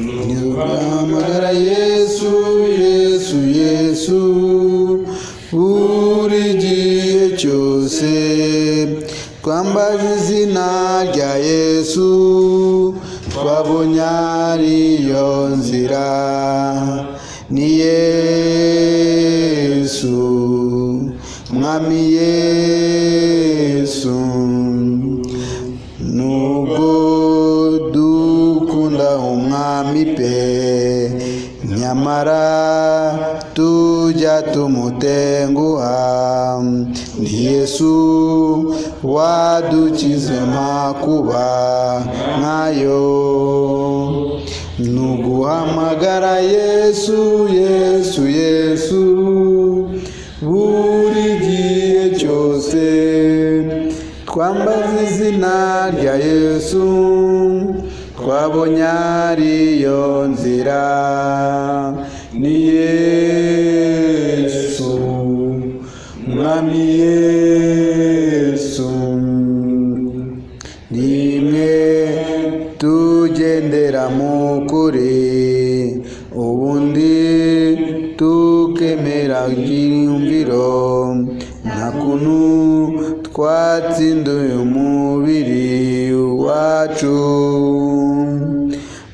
Niduhamagara Yesu, Yesu, Yesu, buri gihe cyose twambaza izina rya Yesu, twabonye ariyo nzira. Ni Yesu, Mwami Yesu, nubwo dukunda umwami pe, nyamara tujya tumutenguha. Ni Yesu wadukize makuba nkayo. Nuguhamagara Yesu, Yesu, Yesu, buri gihe cyose twambaza izina rya Yesu, twabonye ariyo nzira. Ni Yesu, Mwami Yesu, nimwe tugendera mu kuri, ubundi tukemera ibyiyumviro. Nta kuntu twatsinduye umubiri wacu.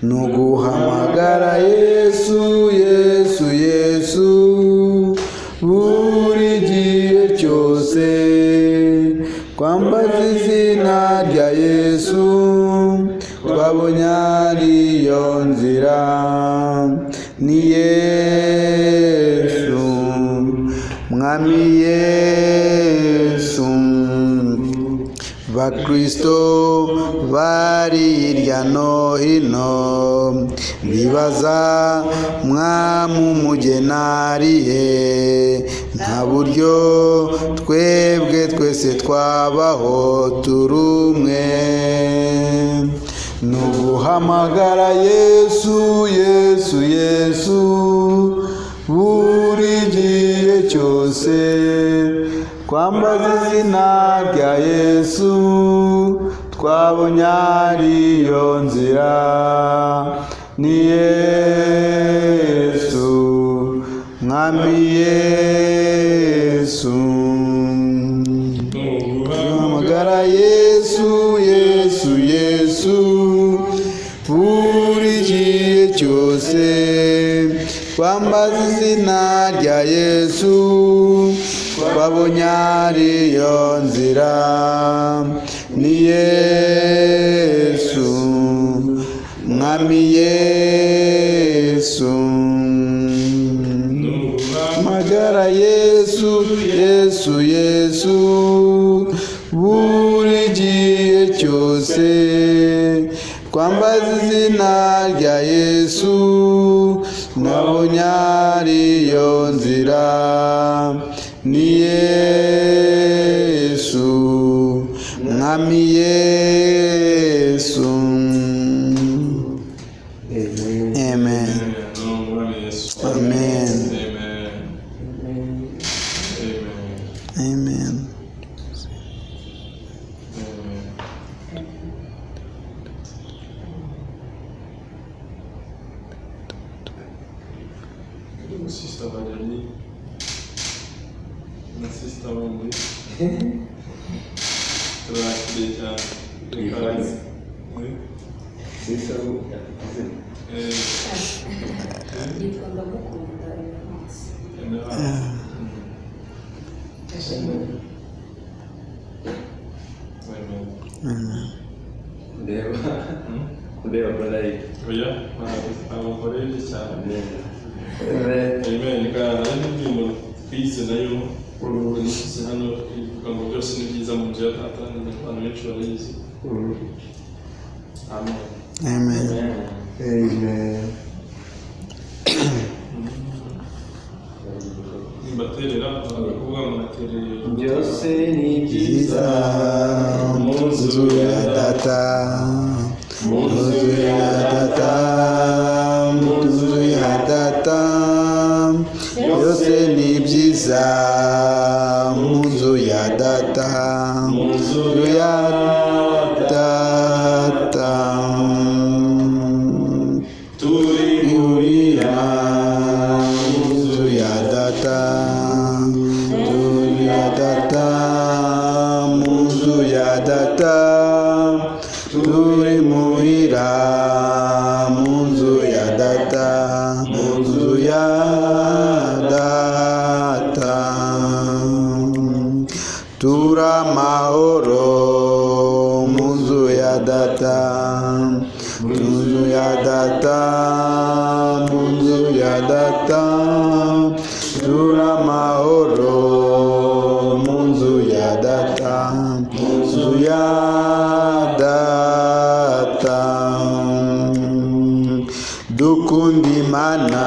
Nuguhamagara Yesu, Yesu, Yesu, buri gihe cyose twambaza izina rya Yesu, twabonye ariyo nzira. Ni Yesu, Mwami Yesu. Bakristo bari hirya no hino bibaza Mwami umugenariye, nta buryo twebwe twese twabaho turi umwe. Nuguhamagara Yesu, Yesu, Yesu, buri gihe cyose twambaza izina rya Yesu, twabonye ariyo nzira. Ni Yesu, Mwami Yesu. Nuguhamagara Yesu, Yesu, Yesu, buri gihe cyose twambaza izina rya Yesu, twabonye ariyo nzira. Ni Yesu, Mwami Yesu. Nuguhamagara Yesu, Yesu, Yesu, buri gihe cyose twambaza izina rya Yesu, nabonye ariyo nzira. Ni Yesu, Mwami Yesu. Amen. Amen. Amen. Sister Valerie, ma sister Wendy, trakliga rekaz. Sister Yitwa Gukunda Ndeba barayi. Oya, abagore cyane. Amen. Kandi ndimo kwize nayo urubonetse hano ivuga ngo byose ni byiza mu byo atandukanye abantu benshi barayizi. Amen. Amen. Amen. Imbaterera kuvuga ngo natereye byose ni byiza mu nzu ya data, mu nzu ya data, mu nzu ya data, byose ni byiza mu nzu ya data, mu nzu ya data. data mu nzu ya data tura amahoro mu nzu ya data mu nzu ya data dukunda Imana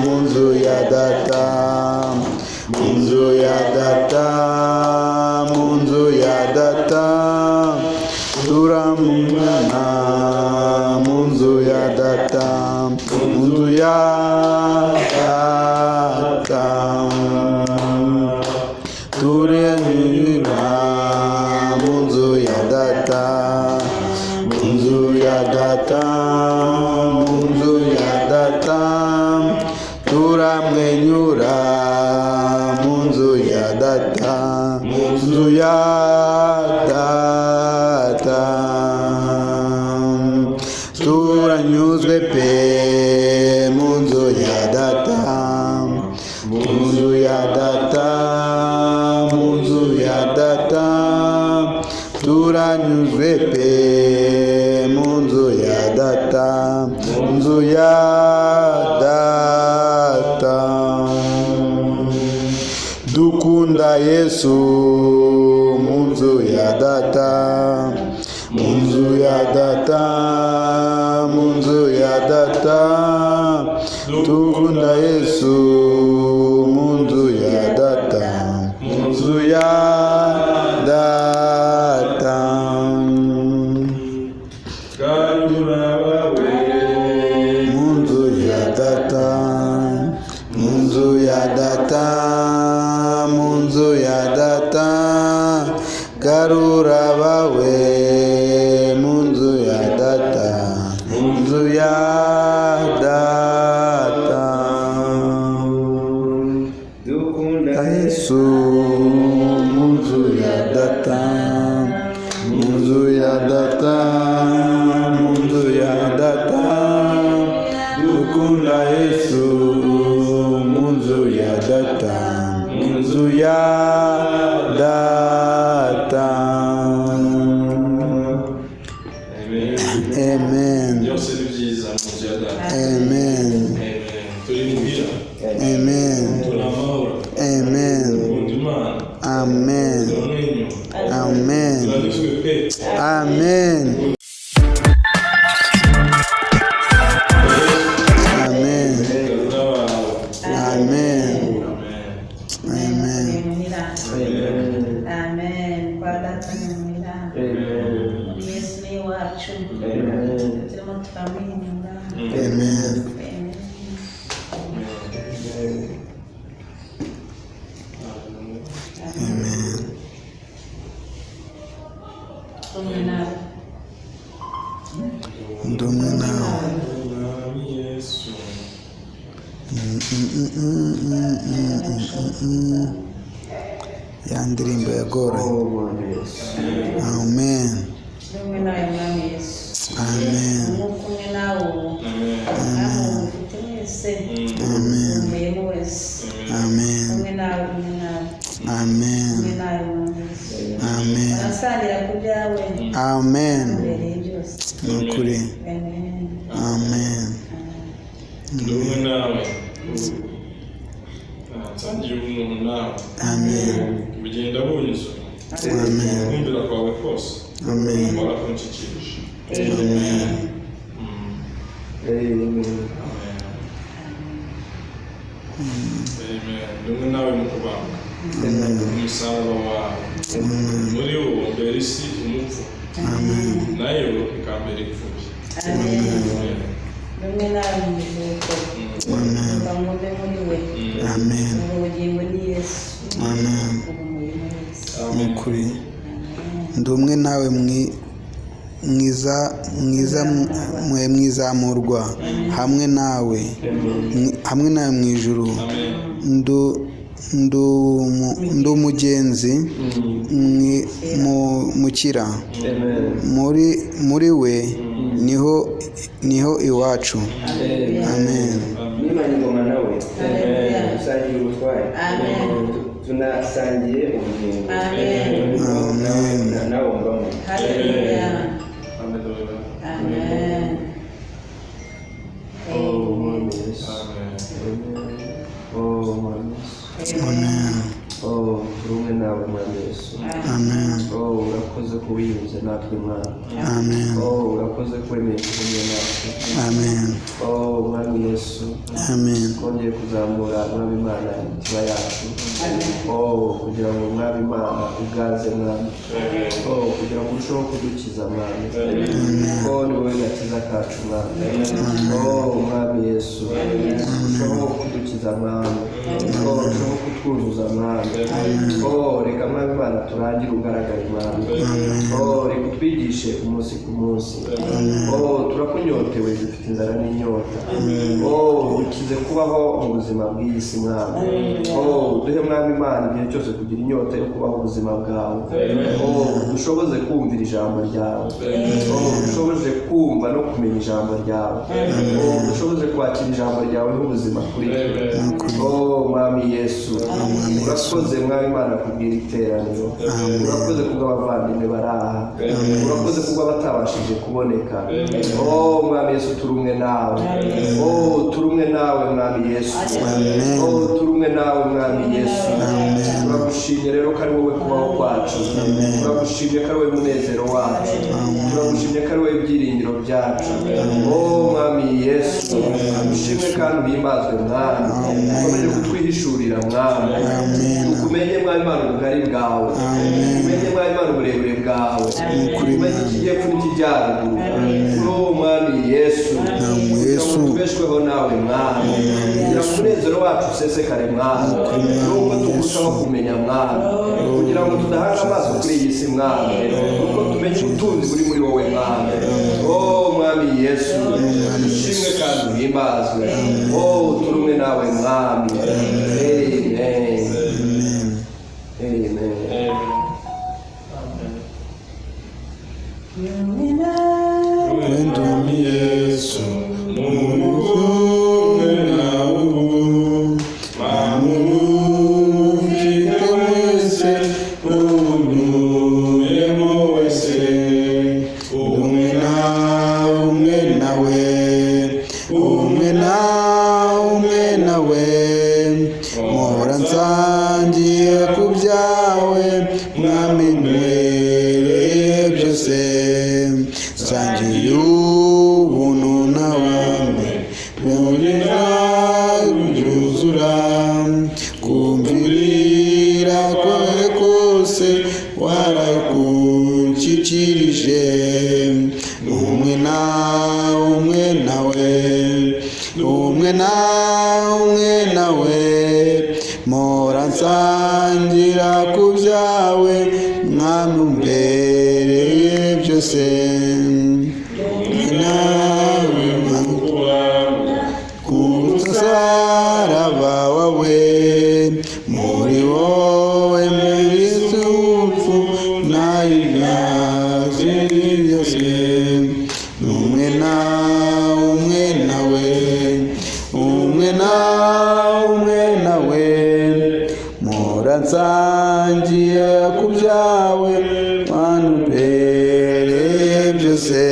mu nzu ya data mu nzu ya data mu nzu ya data turamumana mu nzu ya data mu nzu ya data turenyura mu nzu ya data mu nzu ya data mu nzu ya data turamwenyura mu nzu ya data mu nzu ya data turanyuzwe pe mu nzu ya data mu nzu ya data mu nzu ya data turanyuzwe pe mu nzu ya data mu nzu ya data dukunda Yesu mu nzu ya data mu nzu ya data mu nzu ya data dukunda Yesu mu nzu ya data mu nzu ya data mu nzu ya data mu nzu ya data mu nzu ya data garura abawe mu nzu ya data mu nzu ya data dukunda Yesu mu nzu ya data mu nzu ya data mu nzu ya data dukunda Yesu mu nzu ya data mu nzu ya data. Amen. byose ni byiza mu nzu ya data. Amen. Turi muhira, Amen. turi amahoro, Amen. dukunda Imana, Amen. turamwenyura, Amen. turanyuzwe pe. Amen. Amen. Garura abawe. Amen. Amen. Amen. Amen. Kwa data nyumira. Muri Yesu ni wacu. Turimo turamwenyura. Amen. Amen. Kumwe nawe. Ndumwe nawe. Mwami Yesu. Ya ndirimbo yagoranye. Amen. Kumwe nawe Mwami Yesu. Amen. Kumwe nawe. Amen. Ufite wese. Amen. Umuyemo wese. Amen. Kumwe nawe, kumwe nawe. Amen. Kumwe nawe Mwami Yesu. Amen. Barasangira ku byawe. Amen. Ubereye byose. Ni ukuri. Amen. Amen. Ndumwe nawe. Nsangiye umuntu nawe. Amen. Bugenda bunyuzura. Amen. Kumvira kwawe kose. Amen. Mbora kunshikirije. Amen. Amen. Ndumwe nawe mu kubanga. Umusaraba wawe. Muri uwo mbere isi umupfu. Nayo ikambere ipfuye. Kumwe nawe mu biruhuko. Ngombe muri we. Amen. Ubugingo ni Yesu. Amen. Umurimo wese. Ni ukuri. Ndumwe nawe mwizamurwa hamwe nawe mu ijuru. Ndumugenzi mukira muri we niho iwacu. Amen. Nimanye ngoma nawe dusangiye ubutware tunasangiye ubugingo Amen. nawe mbamo. Haleluya. Amen. Amen. Oh, rumwe nawe mwami Yesu. Amen. Oh, urakoze kuwiyunze natwe mwami. Amen. Oh, urakoze kwemeye kumwe natwe. Amen. Oh, mwami Yesu. Amen. Twongeye kuzamura mwami Imana imitima yacu. Oh, kugira ngo mwami Imana ugaze mwami. Oh, kugira ngo urusheho kudukiza mwami. Oh, ni wowe gakiza kacu mwami. Oh, mwami Yesu. Urusheho kudukiza mwami. Oh, urusheho kutwuzuza mwami. Oh, reka mwami Imana turangire ugaragare mwami. Oh, reka utwigishe umunsi ku munsi. Oh, turakunyotewe dufite inzara n'inyota. Oh, ukize kubaho mu buzima bw'isi mwami. Oh, duhe mwami Imana igihe cyose kugira inyota yo kubaho ubuzima bwawe. Oh, dushoboze kumvira ijambo ryawe. Oh, dushoboze kumva no kumenya ijambo ryawe. Oh, dushoboze kwakira ijambo ryawe n'ubuzima kuri twe. Oh, mwami Yesu. Urakoze mwami Imana kubwira iteraniro. Urakoze kubw'abavandimwe baraha. Urakoze kubw'abatabashije kuboneka. Oh, mwami Yesu turumwe nawe. Oh, turumwe nawe mwami Yesu. Oh, turumwe nawe mwami Yesu. Turagushimye rero ko ari wowe kubaho kwacu. Turagushimye ko ari wowe munezero wacu. Turagushimye ko ari wowe ibyiringiro byacu. Oh, mwami Yesu. Ushimwe kandi uhimbazwe mwami. Ukomeje kutwihishurira mwami. Tukumenye mwami Imana ubugari bwawe. Tukumenye mwami Imana uburebure bwawe. Tukumenye ikijyepfo n'ikijyaruguru. Oh, mwami Yesu. Tubeshweho nawe mwami. Kugira ngo umunezero wacu usesekare mwami. Nubwo tugushaho kumenya mwami. Kugira ngo tudahanga amaso kuri iyi si mwami. Nuko tumenye ubutunzi buri muri wowe mwami. Oh, mwami Yesu. Ushimwe kandi uhimbazwe. Oh, turumwe nawe mwami. Amen. Amen. Mwendumi Yesu, Mungu nawe, mamufite mwese, mumuyemo wese, umwe nawe, mpora nsangiye ku byawe, mwami mbere byose, nsangiye ubuntu n'abami, byongera byuzura, kumvirira kwawe kose warakunshyikirije, umwe nawe, mpora nsangira ku byawe, mwami umbereye byose, nawe ku musaraba wawe, muri wowe muri zupfu nayinaze byose, umwe nawe, mpora nsangiye ku byawe, mwami umbereye byose,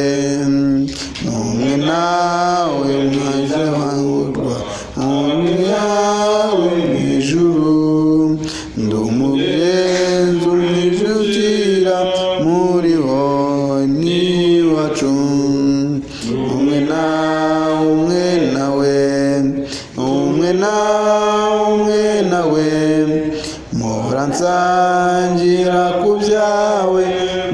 umwe nawe mwaje wangurwa, umwe yawe mu ijuru, ndi umugenzi umwijukira, muri ho n'iwacu, umwe nawe, mpora nsangira ku byawe,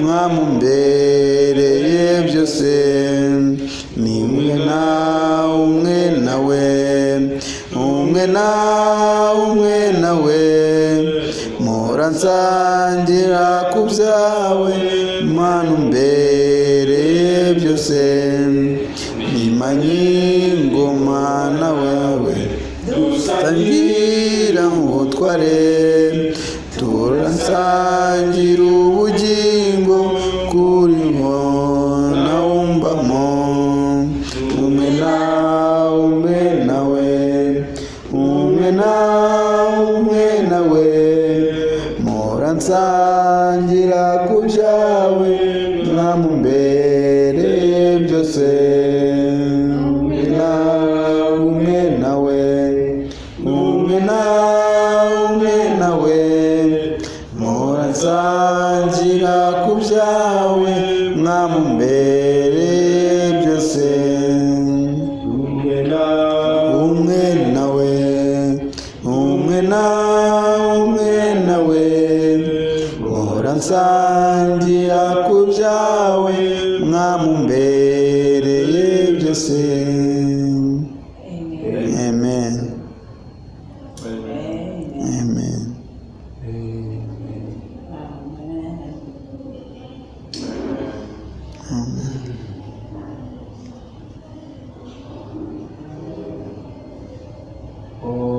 mwami umbereye byose, ni umwe nawe, mpora nsangira ku byawe, mwami umbereye byose, nimanyi ingoma nawe, dusangira ubutware, turasangira ubugingo, kuri ho nawumbamo, umwe nawe, mpora nsangira ku byawe, mwami umbereye byose, umwe nawe,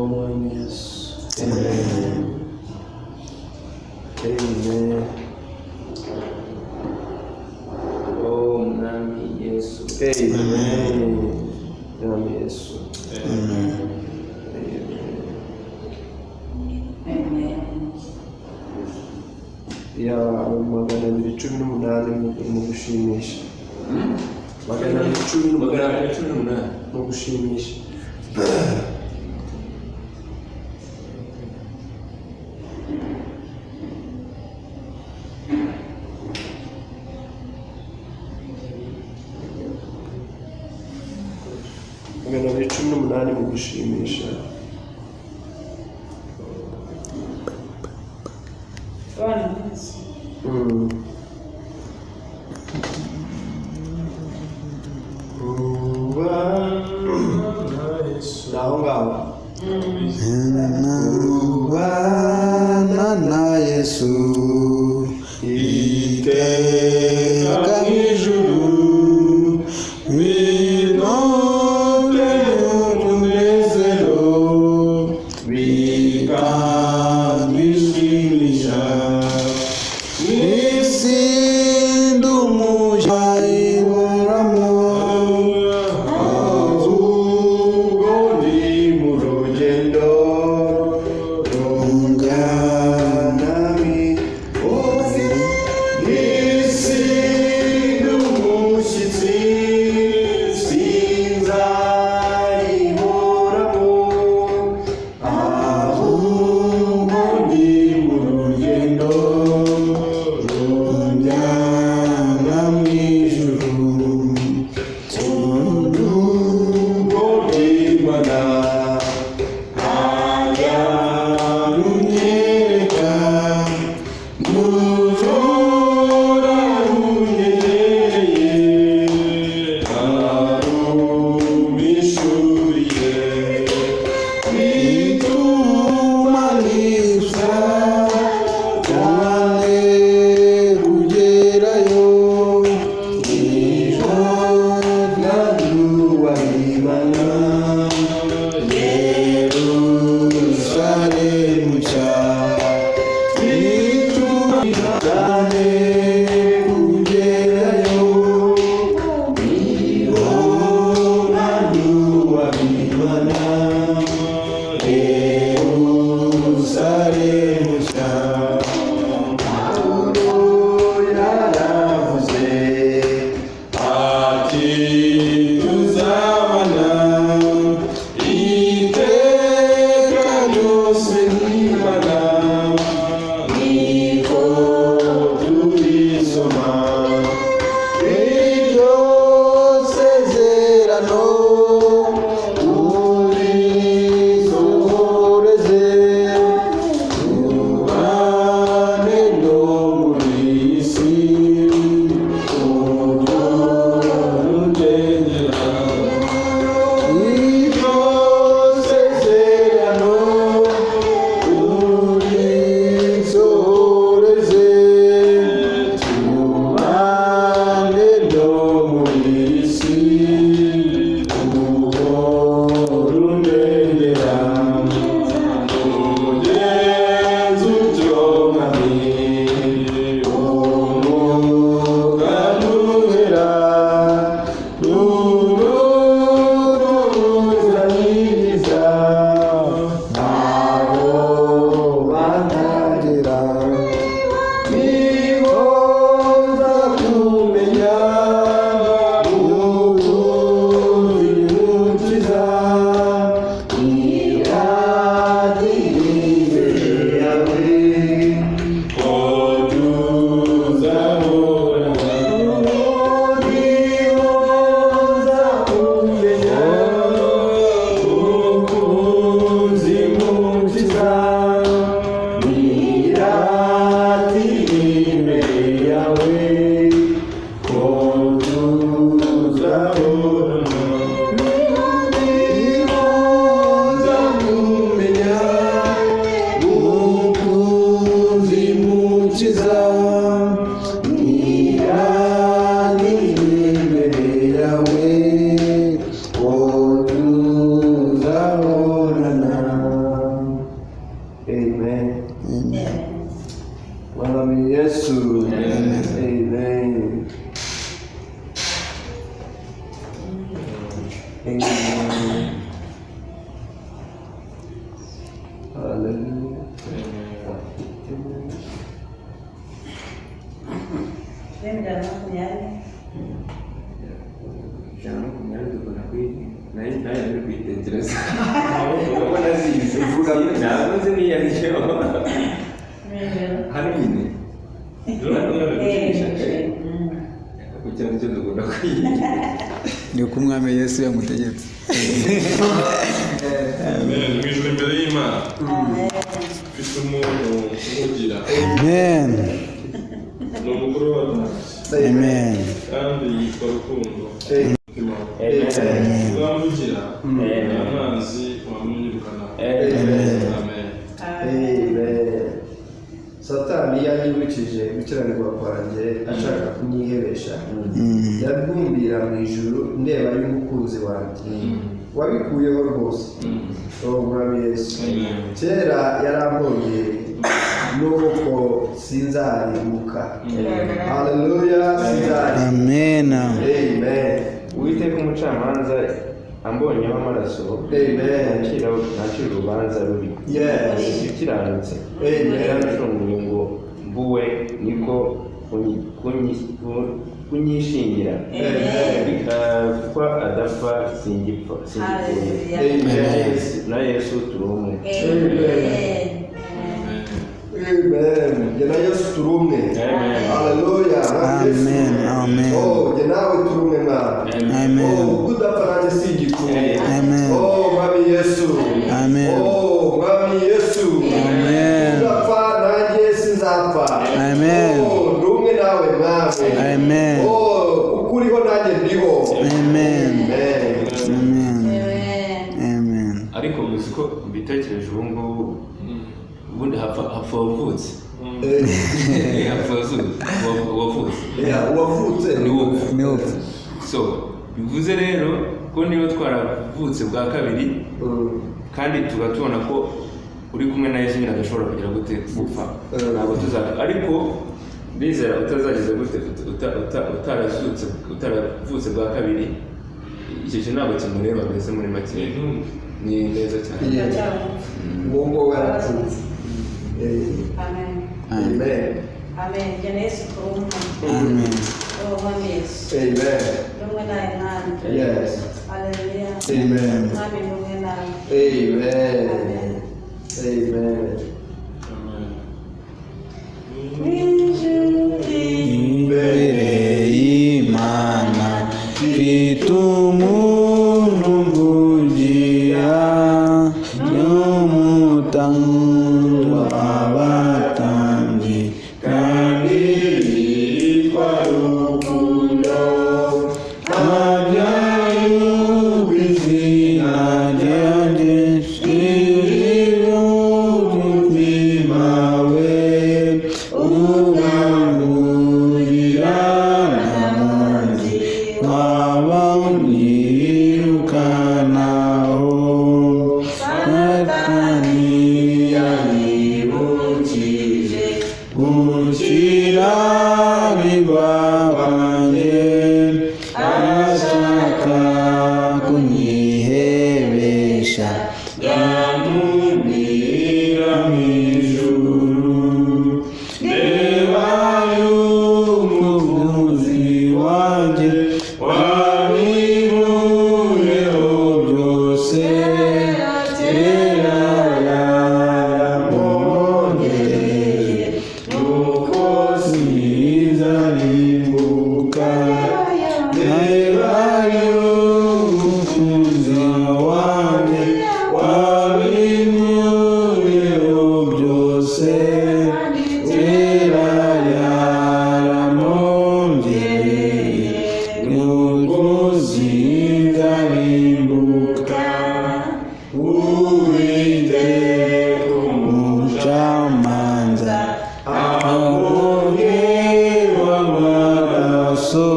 mwami Yesu. Amen. Amen. Oh mwami Yesu. Amen. Mwami Yesu. Amen. Amen. Ya 218 mu gushimisha. 218 mu gushimisha. Magana 18 mu gushimisha. Bwana Yesu. Bana Yesu iteka mw'ijuru binole umunezero bikandishimisha isi ndumuja ihoramo ahubwo ndi mu rugendo rungana n'isi n'umushyitsi sinzayihoramo ahubwo ndi mu rugendo runjyana mu ijuru urugo rw'Imana ajya runyereka nujora runyegereye arumishuriye bituma nibsa cyane kugerayo ijana ry'uwahimana Yerusalemu nshya bituma cyane kugerayo ijana ry'uwahimana Yerusalemu nshya yaravuze ati tuzabana Hallelujah. Ijana na makumyabiri dukora kwiga nayo ari kwitekereza kuko nazize ntabwo nzi niyo ari cyo hari nyine kugira ngo dukora kwiga ni uko umwami Yesu yamutegetse. Mwijwe imbere y'Imana mfite umuntu umugira Amen. ni umukuru w'abantu Amen. kandi yitwa Rukundo uzamugira amazi wamwirukana. Amen. Satani yanyibukije gukiranirwa kwanjye ashaka kunyihebesha yagumbira mu ijuru ndeba y'umukunzi wanjye wabikuyeho rwose. Umwami Yesu kera yarambonye nuko sinzarimbuka. Hallelujah. Amen. Amen. Uwiteka umucamanza ambonyeho amaraso nacira urubanza rubi ikiranutse yarashunguye ngo mbuwe niko kunyishingira kuko adapfa singipfuye na Yesu turi umwe. Amen. Jena Yesu turi umwe. Hallelujah. Amen. Amen. Oh, nawe turi umwe mwana. Amen. Oh, kudapfa nanjye singipfuye. Amen. Oh, Mwami Yesu. Amen. Oh, Mwami Yesu. Amen. Kudapfa nanjye sinzapfa. Amen. Oh, ndi umwe nawe mwami. Amen. Oh, ukuriho nanjye ndiho. Amen. Amen. Amen. Ariko muzi ko mbitekereje ubu ngubu ubundi hapfa wavutse wavutse ni wowe. So bivuze rero ko niba twaravutse bwa kabiri kandi tuba tubona ko uri kumwe na Yesu nyine adashobora kugira gute gupfa, ntabwo tuzapfa. Ariko bizera utazageze gute utaravutse bwa kabiri, icyo kintu ntabwo kimureba mbese muri make ni neza cyane. Mungu warapfutse. Amen. Amen. Amen. Jana Yesu kurumwa. Amen. Oh, Mwami Yesu. Amen. Numwe naye mwami. Yes. Hallelujah. Amen. Mwami numwe naye. Amen. Amen. Amen. Imbere y'Imana mfite umuntu mvugira n'umutanzi w'abatambyi kandi yitwa Rukundo, abyaye ubw'izina ryanjye shiriho umutima we ubangurira n'abanzi wabamwirukanaho. Satani yanyibukije gukiranirwa kwanjye ashaka kunyihebesha yamumbira mu ijuru ndeba y'umukunzi wanjye wabikuyeho byose kera yaramwongereye nuko sinzarimbuka ndeba y'umukunzi wanjye wabikuyeho byose kera yaramwongereye nuko sinzarimbuka. Uwiteka umucamanza abongerwa amaraso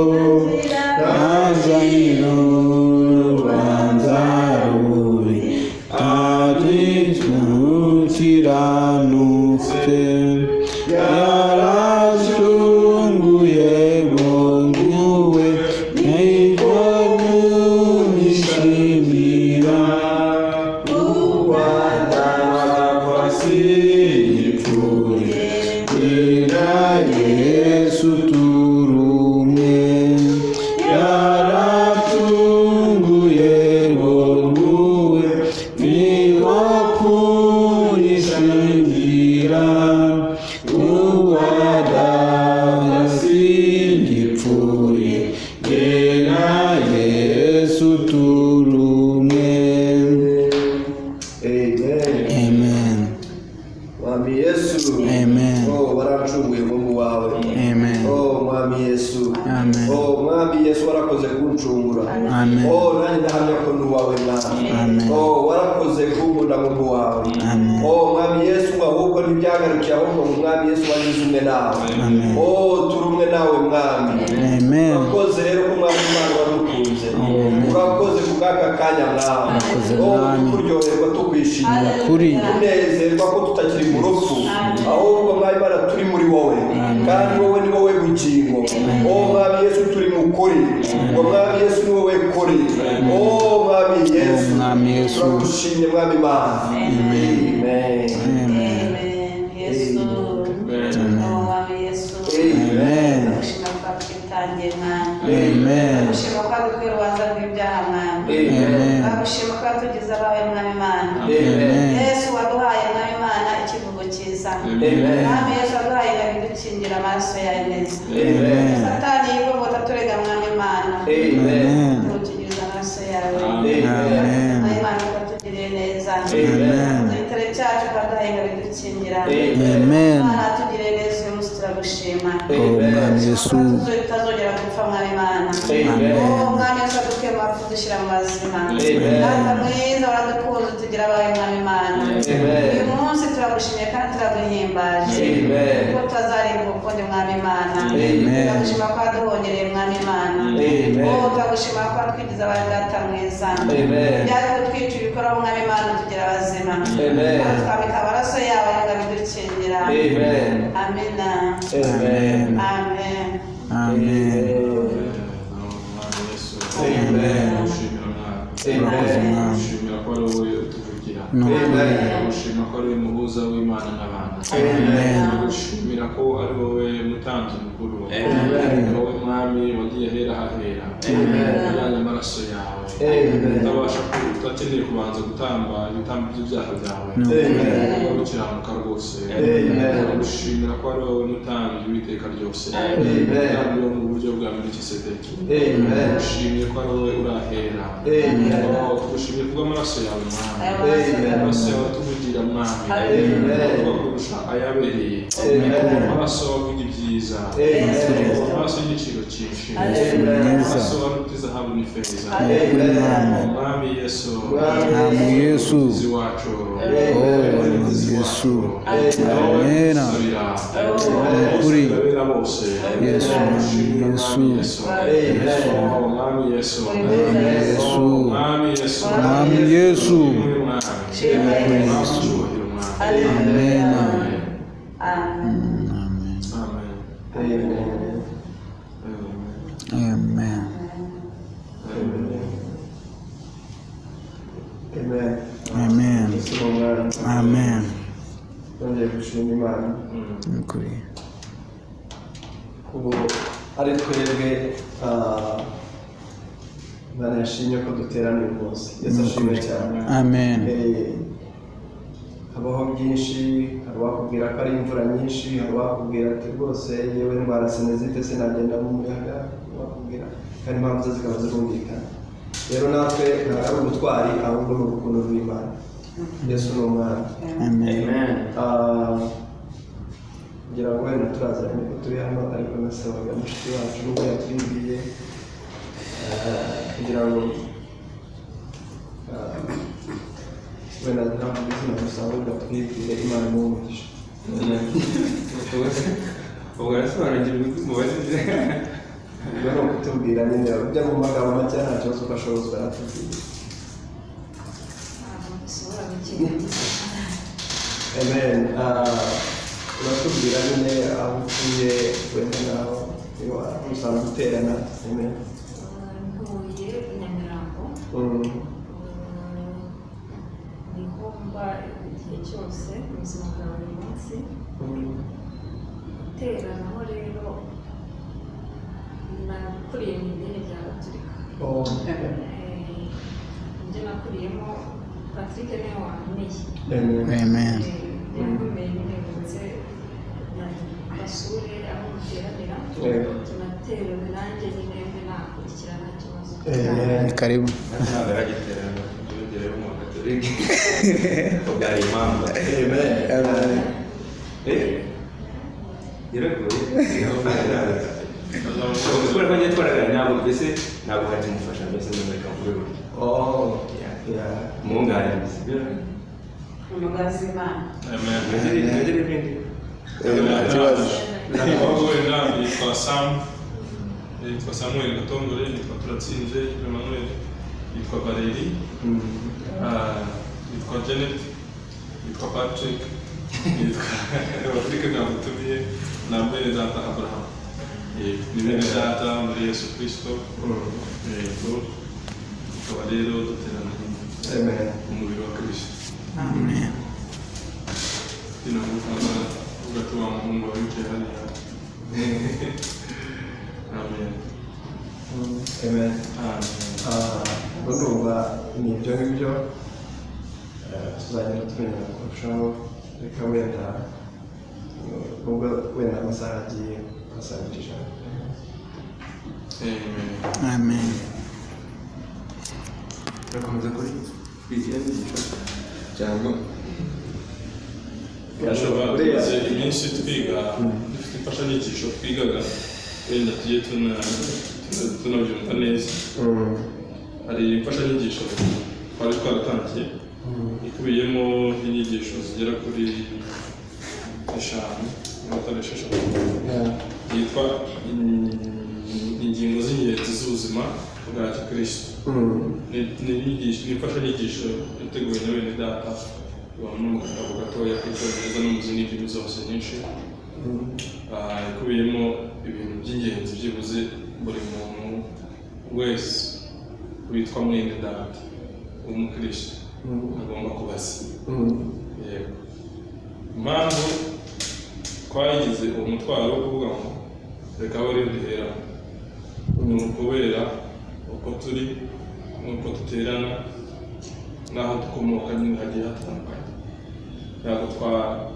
ntazahira urubanza rubi n'umuntu wawe mwami. Amen. Warakoze kunkunda nk'umuntu wawe. Amen. Mwami Yesu ahubwo ntibyagarukiye ahubwo mwami Yesu wagize umwe nawe. Amen. Turi umwe nawe mwami. Amen. Urakoze rero ko mwami Imana wadukunze. Urakoze ku bw'aka kanya mwami. Turyoherwa tukwishimira. Tunezerwa ko tutakiri mu rupfu. Ahubwo mwami Imana turi muri wowe. Kandi wowe ni wowe bugingo. Mwami Yesu turi mu kuri. Mwami Yesu ni wowe kuri. Mwami Yesu. Mwami Yesu. Turagushimye mwami Imana. Amen. Amen. Yesu. Mwami Yesu. Amen. Ndagushima kwa twitangiye mwami. Amen. Ndagushima kwa dukwiye urubanza rw'ibyaha mwami. Amen. Ndagushima kwa tugize abawe mwami Imana. Amen. Yesu waduhaye mwami Imana ikivugo cyiza. Mwami Yesu waduhaye ibidukingira amaraso yawe neza. Satani yivovota turega mwami Imana. Tumukingiriza amaraso yawe. Mwami Imana ukatugirire neza. Igitare cyacu waduhaye ibidukingira. Imana tugirire neza uyu munsi turagushima. Mwami Yesu. Tutazongera gupfa mwami Imana. Mwami Yesu adukuye mu bapfu dushyira mu bazima. Data mwiza waradukunze tugira abawe mwami Imana. Uyu munsi turagushimiye kandi turaguhimbaje. Kuko tutazarimbuka ukundi mwami Imana. Turagushima ko waduhongereye mwami Imana. Turagushima ko watwigize abawe data mwiza. Byari kutwica ibikoraho mwami Imana tugira abazima. Twambika amaraso yawe ngo bidukingira. Amina. Amen. Amen. Gushimira ko ari wowe utuvugira. Gushimira ko ari wowe muhuza w'Imana n'abantu. Gushimira ko ari wowe mutanzi mukuru. Wowe mwami wagiye hera hahera. Ujyanye amaraso yawe. Utabasha utakeneye kubanza gutamba ibitambo by'ibyaha byawe. Gukiranuka rwose. Gushimira ko ari wowe mutanzi w'iteka ryose. Kandi wo mu buryo bwa Melikisedeki. Gushimira ko ari wowe urahera. Tugushimiye kubw'amaraso yawe mwami. Amaraso yawe tuvugira mwami. Kurusha ayabereye. Amaraso avuga ibyiza. Amaraso y'igiciro cyinshi. Amaraso aruta izahabu n'ifeza. Mwami Yesu. Mwami Yesu. Umukiza wacu. Yesu. Amen. Kuri bose. Yesu. Mwami Yesu. Mwami Yesu. Amen. Amen. Amen. Nongeye gushima Imana. Kuri Kubo ari twebwe Imana yashimye ko duterana uyu munsi. Yesu ashimwe cyane. Amen. Habaho byinshi, hari uwakubwira ko ari imvura nyinshi, hari uwakubwira ati rwose yewe indwara sinazite sinagenda mu muyaga, wakubwira kandi impamvu ze zikaba zirumvikana. Rero natwe ntabwo ari ubutwari ahubwo ni urukundo rw'Imana. Yesu ni umwana. Amen. Ngira ngo wenda turazanye ko turi hano ariko nasabaga mushiki wacu n'ubwo yatwibwiye kugira ngo wenda ntabwo izina gusa ahubwo twibwire Imana n'umugisha. ubwo arasobanukirwa ibyo umubajije. Ubwo ni ukutubwira nyine ujya mu magambo make nta kibazo uko ashobozwa aratubwira. Amen. Uratubwira nyine aho utuye wenda naho usanzwe uterana. Amen. Ntuye Nyamirambo. Niho mba igihe cyose mu buzima bwa buri munsi. Guteranaho rero nakuriye mu idini rya Gatolika. Ibyo nakuriyemo Patrick niwe wamenye. Amen. Yakomeye nyine ndetse basure aho duteranira tunaterewe nanjye nyine nakurikirana ikibazo. Karibu. Ntabwo aragiterana tugereho mu Gatolika. Byari impamvu. Amen. Yaragoye. kubera ko njye twaraga ntabwo mbese ntabwo hari kumufasha mbese ndamureka mvuge umwunganizi umugazi w'Imana. nagere ibindi yitwa Samuel Gatongore, yitwa Turatsinze Emmanuel, yitwa Valeri, yitwa Janet, yitwa Patrick, yitwa Patrick namutumiye na mbere data Abraham. Ni bene data muri Yesu Kristo. Tukaba rero duteraniye umubiri wa Kristo. Amen. Tunamufana ugatuma Mungu wicaye hariya. Amen. Amen. Ndumva ni ibyo ngibyo tuzagenda tumenya kurushaho, reka wenda nubwo wenda amasaha agiye asangirije. Amen. turakomeza kuri kwigira inyigisho cyangwa Turashobora kumaze iminsi twiga dufite imfashanyigisho twigaga wenda tugiye tunabyumva neza. Hari imfashanyigisho twari twaratangiye ikubiyemo inyigisho zigera kuri 5 n'atari 6 yitwa ingingo z'ingenzi z'ubuzima bwa Kristo. Ni imfashanyigisho yateguwe na bene data no mu gatabo gatoya k'icyongereza no mu zindi ndimi zose nyinshi. Ikubiyemo ibintu by'ingenzi byibuze buri muntu wese witwa mwene data w'umukristo agomba kubaza. Yego, impamvu twayigize uwo mutwaro wo kuvuga ngo reka aho rero duhera ni ukubera uko turi n'uko duterana n'aho dukomoka nyine hagiye hatandukanye. Ntabwo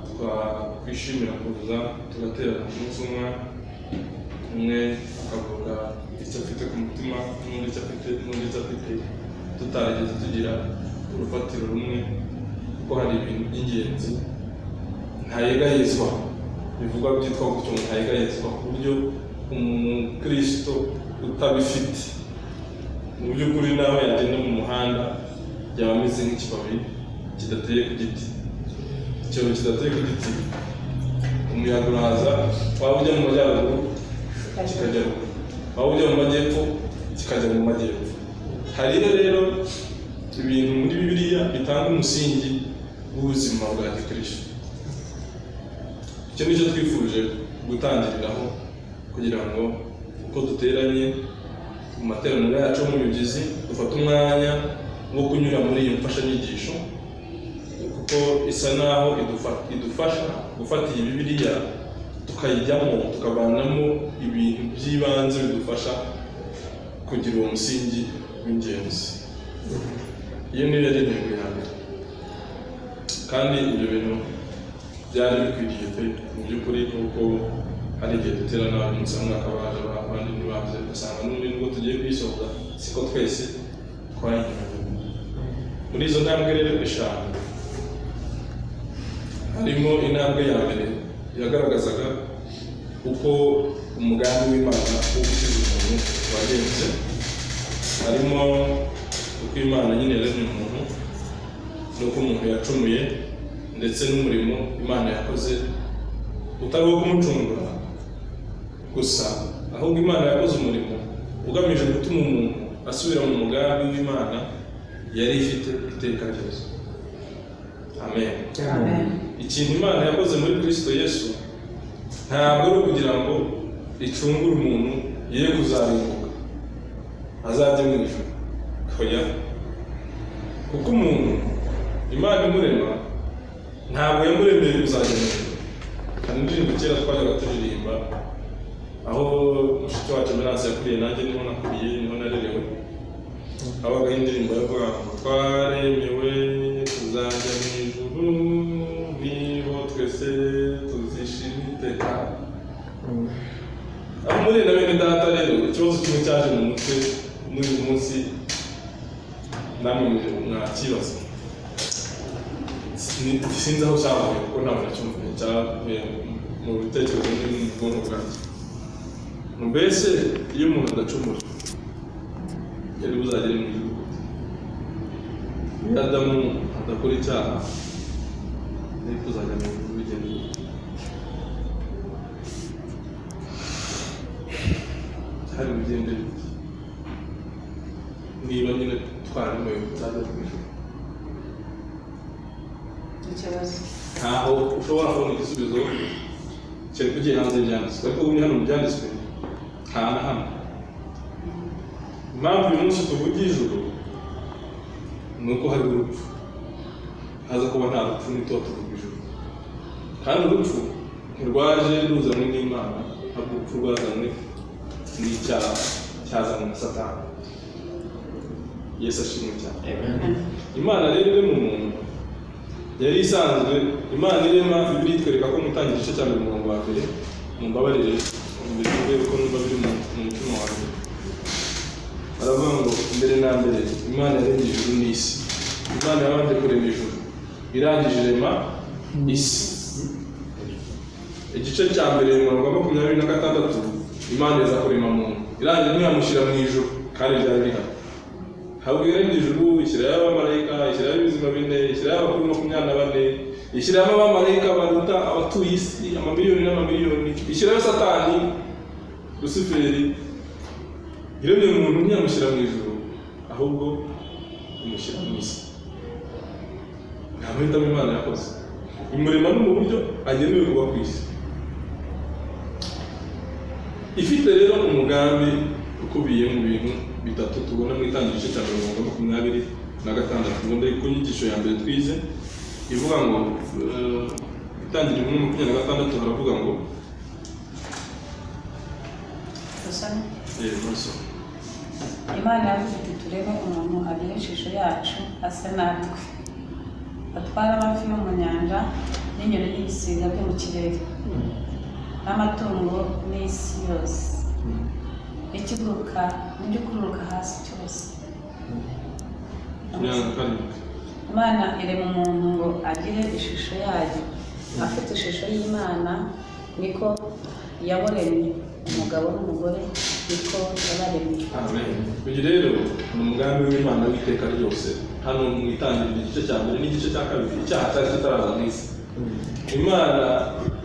twakwishimira kuza tugaterana umunsi umwe akavuga icyo afite ku mutima n'undi icyo afite tutarigeze tugira urufatiro rumwe, kuko hari ibintu by'ingenzi ntayegayezwa bivugwa byitwa gutyo ngo ntayegayezwa, ku buryo umukristo utabifite mu by'ukuri nawe yagenda mu muhanda yaba ameze nk'ikibabi kidateye ku giti. Ikibabi kidateye ku giti umuyaga uraza, waba ujya mu majyaruguru kikajya ruguru, waba ujya mu majyepfo kikajya mu majyepfo. Hari rero ibintu muri Bibiliya bitanga umusingi w'ubuzima bwa Kristo. Icyo nicyo twifuje gutangiriraho kugira ngo uko duteranye mu materaniro yacu mu bibyizi dufate umwanya wo kunyura muri iyo mfashanyigisho, kuko isa naho idufasha gufata iyi Bibiliya tukayijyamo tukavanamo ibintu by'ibanze bidufasha kugira uwo musingi w'ingenzi. Iyo niyo yari intego yanjye, kandi ibyo bintu byari bikwiriye pe mu by'ukuri, kuko hari igihe duterana umunsi umwe akabaje abandi ntibaze, ugasanga n'ubundi nubwo tugiye kuyisoza siko twese twayinyuranye. Muri izo ntambwe rero 5 harimo intambwe ya mbere yagaragazaga uko umugambi w'Imana wo gukiza umuntu wagenze. Harimo uko Imana nyine yaremye umuntu n'uko umuntu yacumuye, ndetse n'umurimo Imana yakoze utari uwo kumucungura gusa, ahubwo Imana yakoze umurimo ugamije gutuma umuntu asubira mu mugambi w'Imana yari ifite iteka ryose. Amen. Ikintu Imana yakoze muri Kristo Yesu ntabwo ari ukugira ngo icungure umuntu ye kuzarimbuka azajye mu ijuru, oya, kuko umuntu Imana imurema ntabwo yamuremeye kuzajya mu ijuru. Kandi indirimbo kera twajyaga turirimba, aho mushiki wacu Meranse yakuriye, nanjye niho nakuriye, niho narerewe, habaga indirimbo yavuga ngo twaremewe tuzajya mu ijuru, niho twese tuzishima iteka. Aho muri na bene data rero ikibazo kimwe cyaje mu mutwe muri uyu munsi, namwe mwakibaza, sinzi aho cyavuye kuko ntabwo nacyumviye, cyavuye mu bitekerezo n'ubwonko bwanjye. mbese iyo umuntu adacumura yari buzagere mu ijuru. Iyo Adamu adakora icyaha yari kuzajya mu ijuru bigenda gute? hari bigende bite niba nyine twaremewe kuzajya mu ijuru? ikibazo ntaho ushobora kubona igisubizo kereka ugiye hanze y'ibyanditswe, ariko ubu hano mu byanditswe nta na hamwe. Impamvu uyu munsi tuvuga ijuru ni uko hari urupfu, haza kuba nta rupfu n'ituba tuvuga ijuru. Kandi urupfu ntirwaje ruzanwe n'Imana, ahubwo urupfu rwazanwe n'icyaha cyazanwe na Satani. Yesu ashimwe cyane. Imana rero iri mu muntu yari isanzwe. Imana irema, Bibiliya itwereka ko mutangira igice cya 2 mumbabarire mbere ko numva biri mu mutima wanjye. Aravuga ngo mbere na mbere Imana yaremye ijuru n'isi. Imana yabanje kurema ijuru, irangije irema isi. Igice cya mbere 26 Imana iza kurema muntu, irangije ntiyamushyira mu ijuru kandi ryari rihari. Ahubwo yaremye ijuru, ishyiraho abamarayika, ishyiraho ibizima bine, ishyiraho abakuru 24, ishyiraho abamarayika baruta abatuye isi amamiliyoni n'amamiliyoni, ishyiraho Satani Lusiferi. Iremye umuntu ntiyamushyira mu ijuru, ahubwo imushyira mu isi. Nta mahitamo Imana yakoze, imurema no mu buryo agenewe kuba ku isi. Ifite rero umugambi ukubiye mu bintu bitatu tubona mu itangiriro cya 26. Ngomba ku nyigisho ya mbere twize ivuga ngo itangiriro 26 haravuga ngo Imana yavuze iti turebe umuntu agire ishusho yacu asa natwe, atwara amafi yo mu nyanja n'inyoni n'ibisiga byo mu kirere n'amatungo n'isi yose ikiguruka n'igikururuka hasi cyose. Imana irema umuntu ngo agire ishusho yayo, afite ishusho y'Imana niko yaboremye, umugabo n'umugore niko yabaremye. Amen. Uyu rero ni umugambi w'Imana w'iteka ryose. Hano mu itangiriro igice cya mbere n'igice cya kabiri icyaha cyari kitaraza mu isi. Imana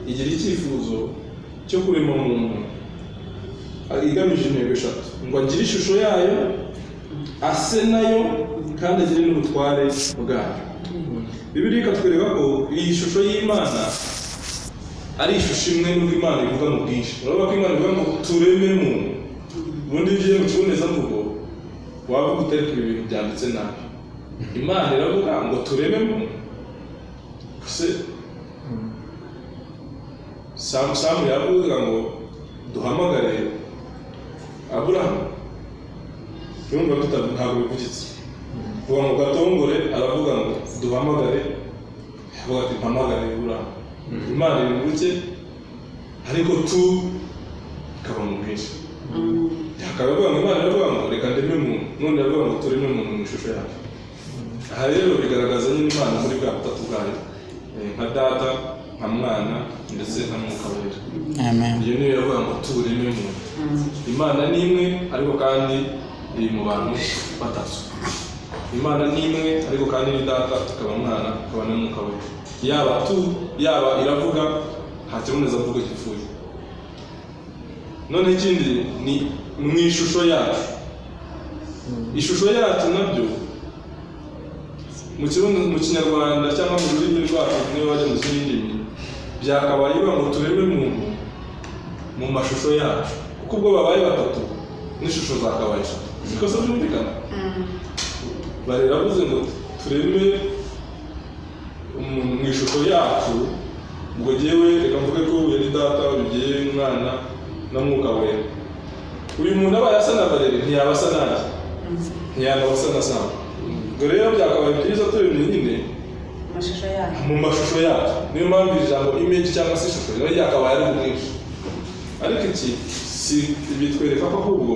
igira icyifuzo cyo kurema umuntu igamije intego eshatu, ngo agire ishusho yayo, ase nayo, kandi agire n'ubutware bwayo. Bibiliya ikatwereka ko iyi shusho y'Imana ari ishusho imwe n'ubwo Imana ivuga mu bwinshi. Urabona ko Imana ivuga ngo tureme muntu, ubundi ugiye mu kibonezamvugo wavuga utereka ibi bintu byanditse nabi. Imana iravuga ngo tureme muntu. Samu yavuga ngo duhamagare Aburahamu, yumva ntabwo bivugitse. Uwo mu gatongore aravuga ngo duhamagare, avuga ati mpamagare Aburahamu. Imana iri mu buke ariko tu ikaba mu bwinshi. Akavuga ngo Imana iravuga ngo reka ndeme muntu, none iravuga ngo tureme muntu mu ishusho yacu. Aha rero bigaragaza nyine Imana muri bwa butatu bwayo, nka Data, nka Mwana ndetse na Mwuka Wera. Amen. Iyo niyo iravuga ngo tureme muntu. Imana ni imwe ariko kandi iri mu bantu batatu. Imana ni imwe ariko kandi ni Data, akaba Mwana, akaba na Mwuka Wera. Yaba iravuga nta kibonezamvugo gipfuye. None ikindi ni mu ishusho yacu. Ishusho yacu nabyo mu Kinyarwanda cyangwa mu rurimi rwacu niyo wajya mu zindi ndimi byakabaye bivuga ngo tureme muntu mu mashusho yacu, kuko ubwo babaye batatu n'ishusho zakabaye eshatu. Siko se byumvikana? Baravuze ngo tureme mu ishusho yacu, ngo jyewe reka mvuge ko yari Data, ugiye Mwana na Mwuka Wera. Uyu muntu aba yasa na Barere ntiyaba asa naje, ntiyaba asa na Samu. Ngo rero byakabaye byiza turemye nyine mu mashusho yacu. Niyo mpamvu ijambo image cyangwa se ishusho rero ryakabaye ari ubwinshi. Ariko iki si bitwereka ko ahubwo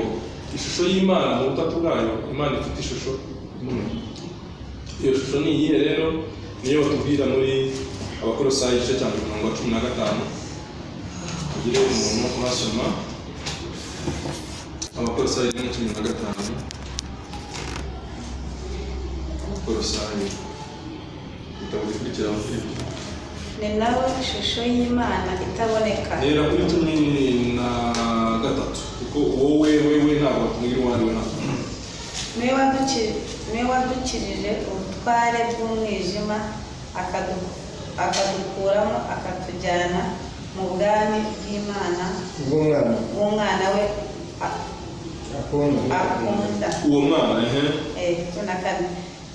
ishusho y'Imana mu butatu bwayo, Imana ifite ishusho imwe. Iyo shusho ni iyihe rero? Niyo batubwira muri Abakolosayi igice cya 15. Tugire umuntu wasoma Abakolosayi 1:15. Abakolosayi igitabo gikurikira Filipi. Ni nawe ishusho y'Imana itaboneka. Rero kuri 13 kuko wowe ntabwo tumwira uwari we ntabwo. Niwe wadukirije ubutware bw'umwijima akadukuramo akatujyana mu bwami bw'Imana bw'umwana we akunda. Uwo mwana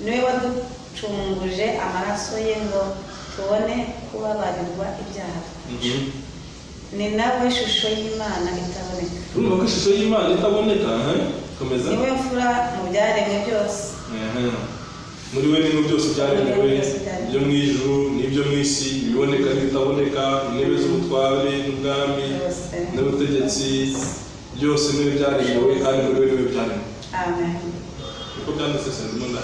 niwe waducunguje amaraso ye ngo tubone kubabarirwa ibyaha. Ni nawe ishusho y'Imana itaboneka. Urumva ko ishusho y'Imana itaboneka komeza. Niwe mfura mu byaremwe byose. Muri we n'ibintu byose byaremwe, ibyo mu ijuru n'ibyo mu isi, ibiboneka n'ibitaboneka, intebe z'ubutware n'ubwami n'ubutegetsi, byose niwe byaremwe kandi muri we niwe byaremwe. Amen. Uko byanditse se ndimo nda.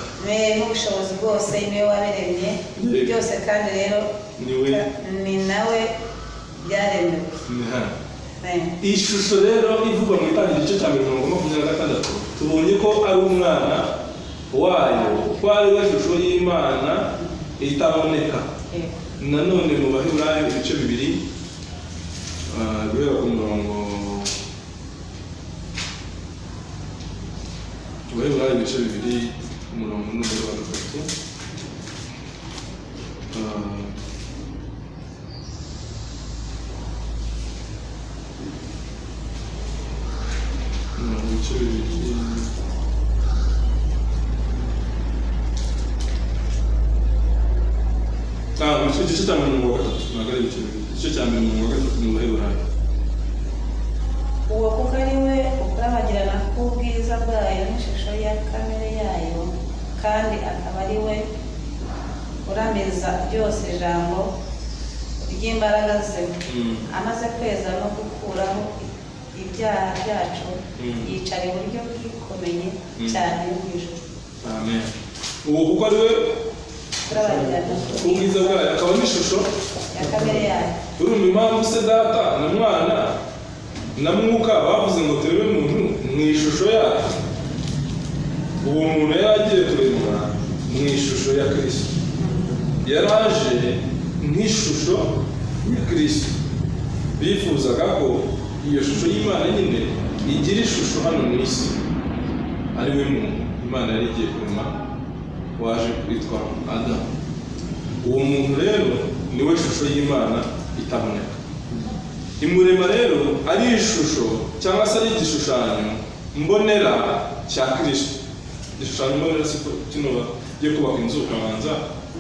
N'ubushobozi bwose niwe wabiremye byose kandi rero ni nawe byaremwe. Iyi shusho rero ivugwa mu Itangiriro igice cya 26 tubonye ko ari umwana wayo, ko ari we shusho y'Imana itaboneka. Nanone mu Baheburayo ibice 2 guhera ku murongo Baheburayo ibice 2 umurongo n'umubare wa 3. Igice cya 23 mu Baheburayo. Uwo kuko ari we ukurabagirana k'ubwiza bwayo n'ishusho ya kamere yayo, kandi akaba ari we urameza byose jambo ry'imbaraga ze, amaze kweza no gukuraho ibyaha byacu, yicara iburyo bw'ikomeye cyane yo mu ijuru. Amen. Uwo kuko ari we ubwiza bwayo akaba n'ishusho ya kamere yayo. Urumva impamvu se data na mwana na mwuka bavuze ngo turebe muntu mu ishusho yayo. Uwo muntu yaragiye kuremwa mu ishusho ya Kristo, yaraje nk'ishusho ya Kristo. Bifuzaga ko iyo shusho y'Imana nyine igira ishusho hano mu isi, ari we muntu Imana yari igiye kurema waje kwitwa Adamu. Uwo muntu rero niwe shusho y'Imana itaboneka. Imurema rero ari ishusho cyangwa se ari igishushanyo mbonera cya Kristo. Igishushanyo mbonera siko kino giye kubaka inzu ukabanza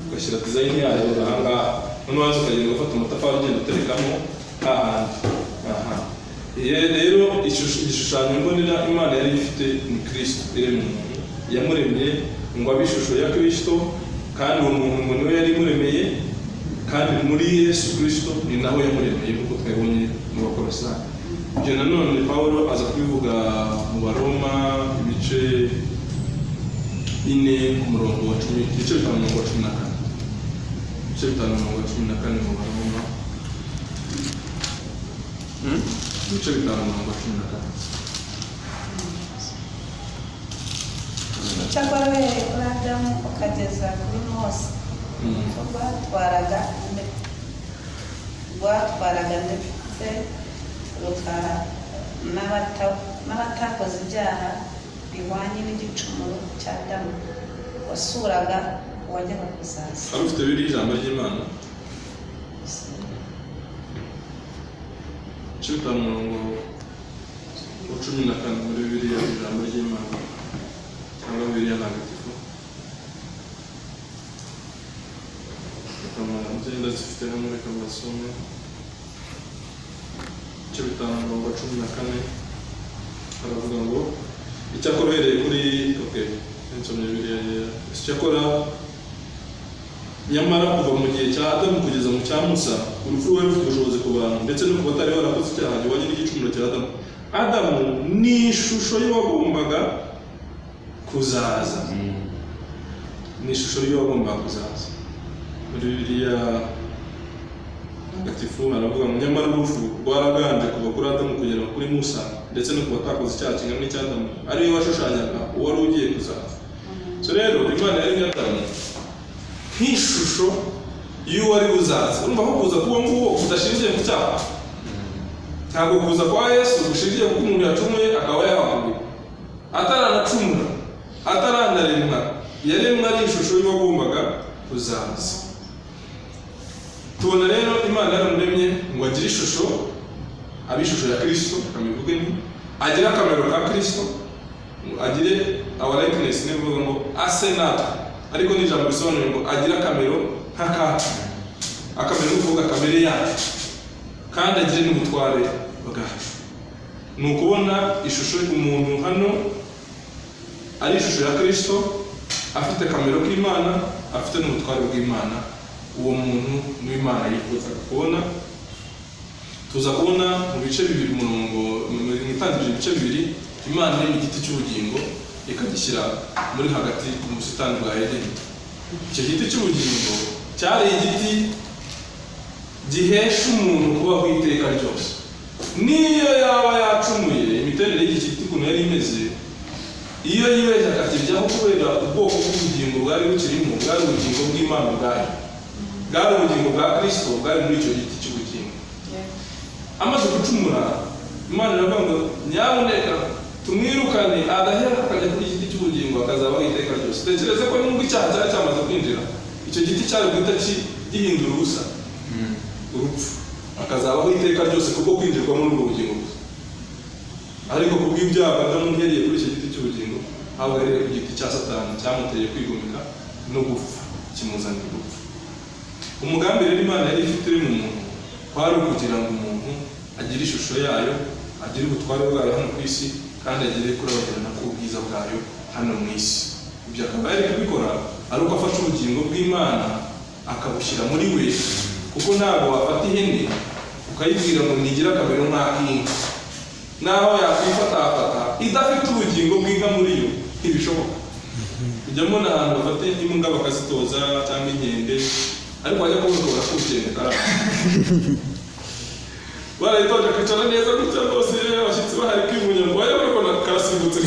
ugashyira design yayo ahangaha, none waza ukagenda ugafata amatafari ugenda uterekamo hahandi. Rero igishushanyo mbonera Imana yari ifite ni Kristo iremye umuntu, yamuremye ngo abe ishusho ya Kristo, kandi uwo muntu niwe yari imuremeye, kandi muri Yesu Kristo ni naho yamuremeye kuko twabonye mu Bakolosayi. Ibyo nanone Pawulo aza kubivuga mu Baroma ibice 4 ku murongo wa 10, ibice 5 umurongo wa 14, ibice 5 umurongo wa 14 mu Baroma, ibice 5 umurongo wa 14. Cyakora uhereye kuri Adamu ukageza kuri Mose, rwatwaraga ndetse n'abatakoze ibyaha bihwanye n'igicumuro cya Adamu, wasuraga uwajyaga kuzaza. Ari ufite biri ijambo ry'Imana cyuta umurongo wa 14 muri Bibiliya ijambo ry'Imana cyangwa Bibiliya ntagatifu. Kama ngenda zifite hano reka mbasome. Cyuta umurongo wa 14 aravuga ngo icyakora uhereye kuri nsomye Bibiliya icyakora nyamara kuva mu gihe cya Adamu kugeza mu cya Musa urupfu rwari rufite ubushobozi ku bantu ndetse no ku batari barakoze icyaha gihwanye n'igicumuro cya Adamu. Adamu ni ishusho y'uwagombaga kuzaza, ni ishusho y'uwagombaga kuzaza. Muri Bibiliya ntagatifu aravuga ngo nyamara urupfu rwaraganje kuva kuri Adamu kugera kuri Musa ndetse no kuba atakoze icyaha kingana n'icy'Adamu ariwe washushanyaga uwari ugiye kuzaza. So rero Imana yari Adamu nk'ishusho y'uwari buzaza. Urumva ko kuza kuba nguwo kudashingiye ku cyaha, ntabwo kuza kwa Yesu gushingiye ku umuntu yacumuye akaba yahakuwe, ataranacumura, ataranaremwa, yaremwa ari ishusho y'uwagombaga kuzaza. Tubona rero Imana yaramuremye ngo agire ishusho, abe ishusho ya Kristo, kamivuge ni agire akamero ka Kristo, agire our likeness, nivuga ngo ase natwe, ariko ni ijambo risobanuye ngo agire akamero nk'akacu, akamero n'ukuvuga kamere yacu, kandi agire n'ubutware bwacu. Ni ukubona ishusho y'umuntu hano ari ishusho ya Kristo, afite kamero k'Imana, afite n'ubutware bw'Imana. Uwo muntu n'Imana yifuzaga kubona. Tuza kubona mu bice bibiri umurongo mwitangirije ibice bibiri, Imana ni igiti cy'ubugingo ikagishyira muri hagati mu busitani bwa Edeni. Icyo giti cy'ubugingo cyari igiti gihesha umuntu kubaho iteka ryose. Niyo yaba yacumuye, imiterere y'iki giti ukuntu yari imeze, iyo yibeje akakiryaho kubera ubwoko bw'ubugingo bwari bukirimo, bwari ubugingo bw'Imana ubwayo, bwari ubugingo bwa Kristo bwari muri icyo giti cy'ubugingo. Amaze gucumura, Imana iravuga ngo nyamuneka tumwirukane adahera akajya kuri iki giti cy'ubugingo akazabaho iteka ryose. Tekereza ko nubwo icyaha cyari cyamaze kwinjira, icyo giti cyari guhita gihindura ubusa, urupfu, akazabaho iteka ryose kubwo kwinjirwamo n'ubwo bugingo gusa. Ariko kubw'ibyaha Adamu yariye kuri icyo giti cy'ubugingo, ahubwo yariye ku giti cya Satani cyamuteye kwigomeka no gupfa, kimuzanira urupfu. Umugambi rero Imana yari ifite uri mu muntu kwari ukugira ngo umuntu agire ishusho yayo, agire ubutware bwayo hano ku isi, kandi agire kurabagirana k'ubwiza bwayo hano mu isi. Ibyo akaba yari kubikora ari uko afashe ubugingo bw'Imana akabushyira muri we, kuko ntabwo wafata ihene ukayibwira ngo nigire akamero nk'ak'inka, naho yakwifatafata idafite ubugingo bw'inka muri yo ntibishoboka. Ujyamo n'ahantu bafata imbwa bakazitoza cyangwa inkende, ariko wajya kubikora k'ubukende karaka barayitoje kwicara neza gutya rwose, abashyitsi bahari kwimunya ngo wajya barikona karasimbutse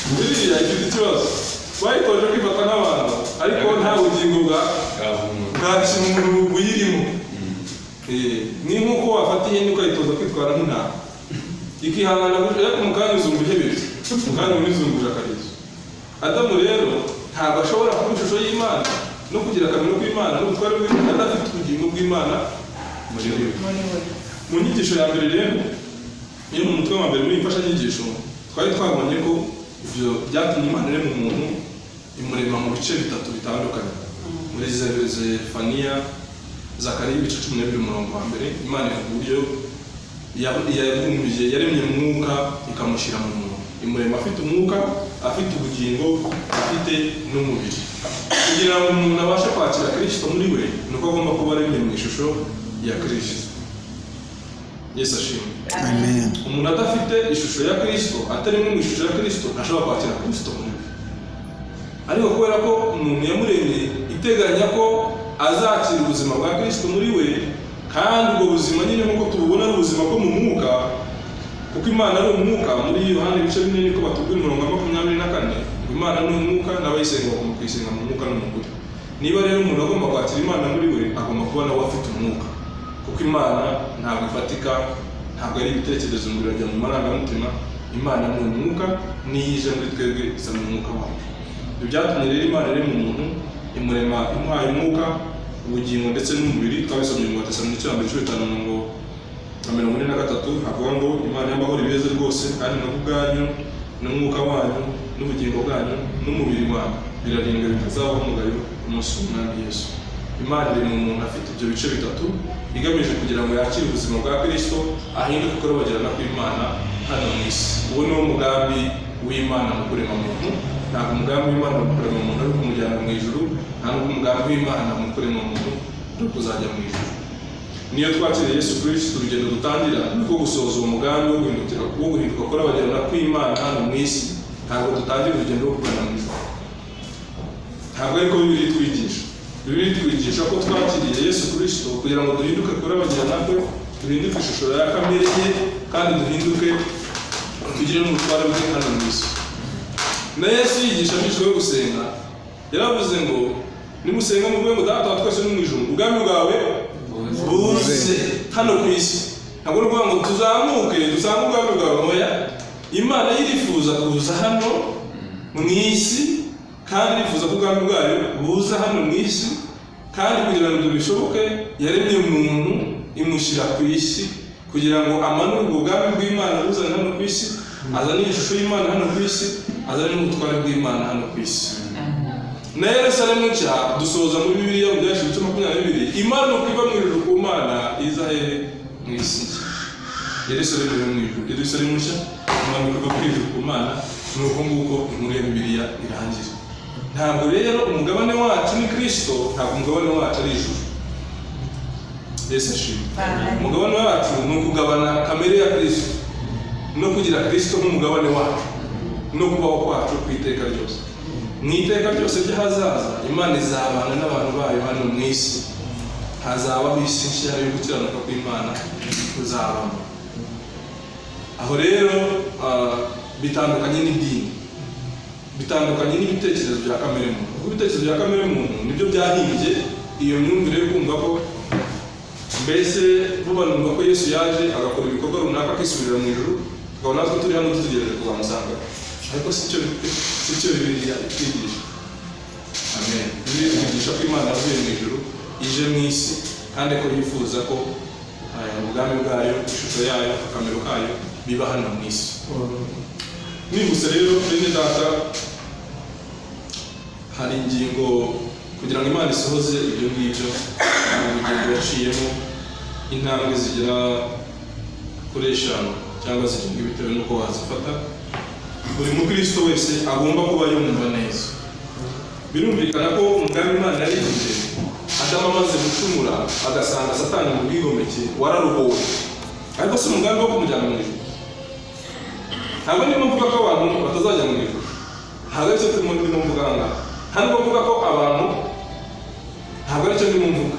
buriya ifite ikibazo. Bayitoje kwifata nk'abantu ariko nta bugingo bwa kintu buyirimo. Ni nk'uko wafata ihene ukayitoza kwitwara nk'intama, ikihangana gutya, ariko mu kanya uzumva ihebeye, mu kanya unizunguje akarizo. Adamu rero ntabwo ashobora kuba ishusho y'Imana no kugira akamero k'Imana n'ubutware bw'Imana adafite ubugingo bw'Imana muri we. Mu nyigisho ya mbere rero, iyo mu mutwe wa mbere muri imfashanyigisho, twari twabonye ko ibyo byatumye Imana irema umuntu imurema mu bice bitatu bitandukanye. Muri Zefaniya, Zakariya ibice 12 umurongo wa mbere, Imana ivuga uburyo yaremye umwuka ikamushyira mu muntu, imurema afite umwuka, afite ubugingo, afite n'umubiri. Kugira ngo umuntu abashe kwakira Kristo muri we, nuko agomba kuba aremye mu ishusho ya Kristo. Yesu ashimwe. Amen. Umuntu adafite ishusho ya Kristo, atari mu ishusho ya Kristo, ntashobora kwakira Kristo muri we. Ariko kubera ko umuntu yamuremye iteganya ko azakira ubuzima bwa Kristo muri we, kandi ubwo buzima nyine nk'uko tububona ari ubuzima bwo mu mwuka, kuko Imana ari umwuka. Muri Yohana ibice 4 niko batubwira umurongo wa 24, Imana ni umwuka n'abayisenga bagomba kuyisenga mu mwuka no mu kuri. Niba rero umuntu agomba kwakira Imana muri we, agomba kuba nawe afite umwuka, kuko Imana ntabwo ifatika, ntabwo ari ibitekerezo ngo birajya mu marangamutima. Imana ni umwuka, niyije muri twebwe isa n'umwuka wayo. Ibyo byatumye rero Imana iri mu muntu imurema imuhaye umwuka, ubugingo ndetse n'umubiri. Twabisomye mu Batesalonike ya mbere 5:43, havuga ngo Imana y'amahoro ibeze rwose, kandi nabwo ubwanyu n'umwuka wanyu n'ubugingo bwanyu n'umubiri wanyu birarindwa bitazabaho umugayo umunsi w'Umwami Yesu. Imana iri mu muntu afite ibyo bice bitatu, igamije kugira ngo yakire ubuzima bwa Kristo, ahinduke kurabagirana kw'Imana hano mu isi. Uwo ni wo mugambi w'Imana mu kurema muntu. Ntabwo umugambi w'Imana mu kurema umuntu ari kumujyana mu ijuru, ntabwo umugambi w'Imana mu kurema umuntu ari kuzajya mu ijuru. Niyo twakiriye Yesu Kristo, urugendo dutangira niko gusoza uwo mugambi wo guhinduka kurabagirana kw'Imana hano mu isi. Ntabwo dutangira urugendo rwo kugana mu ijuru. Ntabwo ariko Bibiliya itwigisha. Bibiliya itwigisha ko twakiriye Yesu Kristo kugira ngo duhinduke kurabagirana kwe, duhinduke ishusho ya kamere ye kandi duhinduke tugire n'umutware bwe hano mu isi. Na Yesu yigisha abigishwa be gusenga yaravuze ngo nimusenga muvuge ngo data wa twese uri mu ijuru ubwami bwawe buze hano ku isi. Ntabwo ari ukuvuga ngo tuzamuke dusange ubwami bwawe, oya, Imana yirifuza kuza hano mu isi kandi irifuza ko ubwami bwayo buza hano mu isi, kandi kugira ngo bishoboke yaremye umuntu imushyira ku isi kugira ngo amanure ubwo bwami bw'Imana buzane hano ku isi, azane ishusho y'Imana hano ku isi, azane n'ubutware bw'Imana hano ku isi. Na Yerusalemu nshya dusoza muri Bibiliya mu byashize 22 Imana ukiva mu ijuru ku Mana iza he mu isi. Yerusalemu yo mu ijuru, Yerusalemu nshya Imana ukiva mu ijuru ku Mana, nuko nguko inkuru ya Bibiliya irangira. Ntabwo rero umugabane wacu ni Kristo, ntabwo umugabane wacu ari ijuru. Yesu ashimwe. Umugabane wacu ni ukugabana kamere ya Kristo no kugira Kristo nk'umugabane wacu no kubaho kwacu ku iteka ryose. Mu iteka ryose ry'ahazaza Imana izabana n'abantu bayo hano mu isi, hazabaho isi nshya yo gukiranuka kw'Imana kuzabamo. Aho rero bitandukanye n'idini, bitandukanye n'ibitekerezo bya kamere muntu. Kuko ibitekerezo bya kamere muntu nibyo byahimbye iyo myumvire yo kumva ko mbese vuba numva ko Yesu yaje agakora ibikorwa runaka akisubirira mu ijuru, tukabona natwe turi hano dutegereje kuzamusanga. Ariko si cyo Bibiliya itwigisha. Amen. Bibiliya itwigisha ko Imana yavuye mu ijuru ije mu isi kandi ko yifuza ko ubwami bwayo, ishusho yayo, akamero kayo biba hano mu isi. Nibutse rero bene data, hari ingingo kugira ngo Imana isohoze ibyo ngibyo, urugendo yaciyemo intambwe zigera kuri 5 cyangwa zirindwi bitewe n'uko wazifata. Buri mukristo wese agomba kuba yumva neza. Birumvikana ko umugambi Imana yarigije Adamu amaze gucumura agasanga Satani mu bwigomeke wararuhuwe, ariko si umugambi wo kumujyana mu ijuru. Ntabwo ndimo mvuga ko abantu batazajya mu ijuru, ntabwo aricyo ndimo mvuga ngaha. Ntabwo mvuga ko abantu, ntabwo aricyo ndimo mvuga.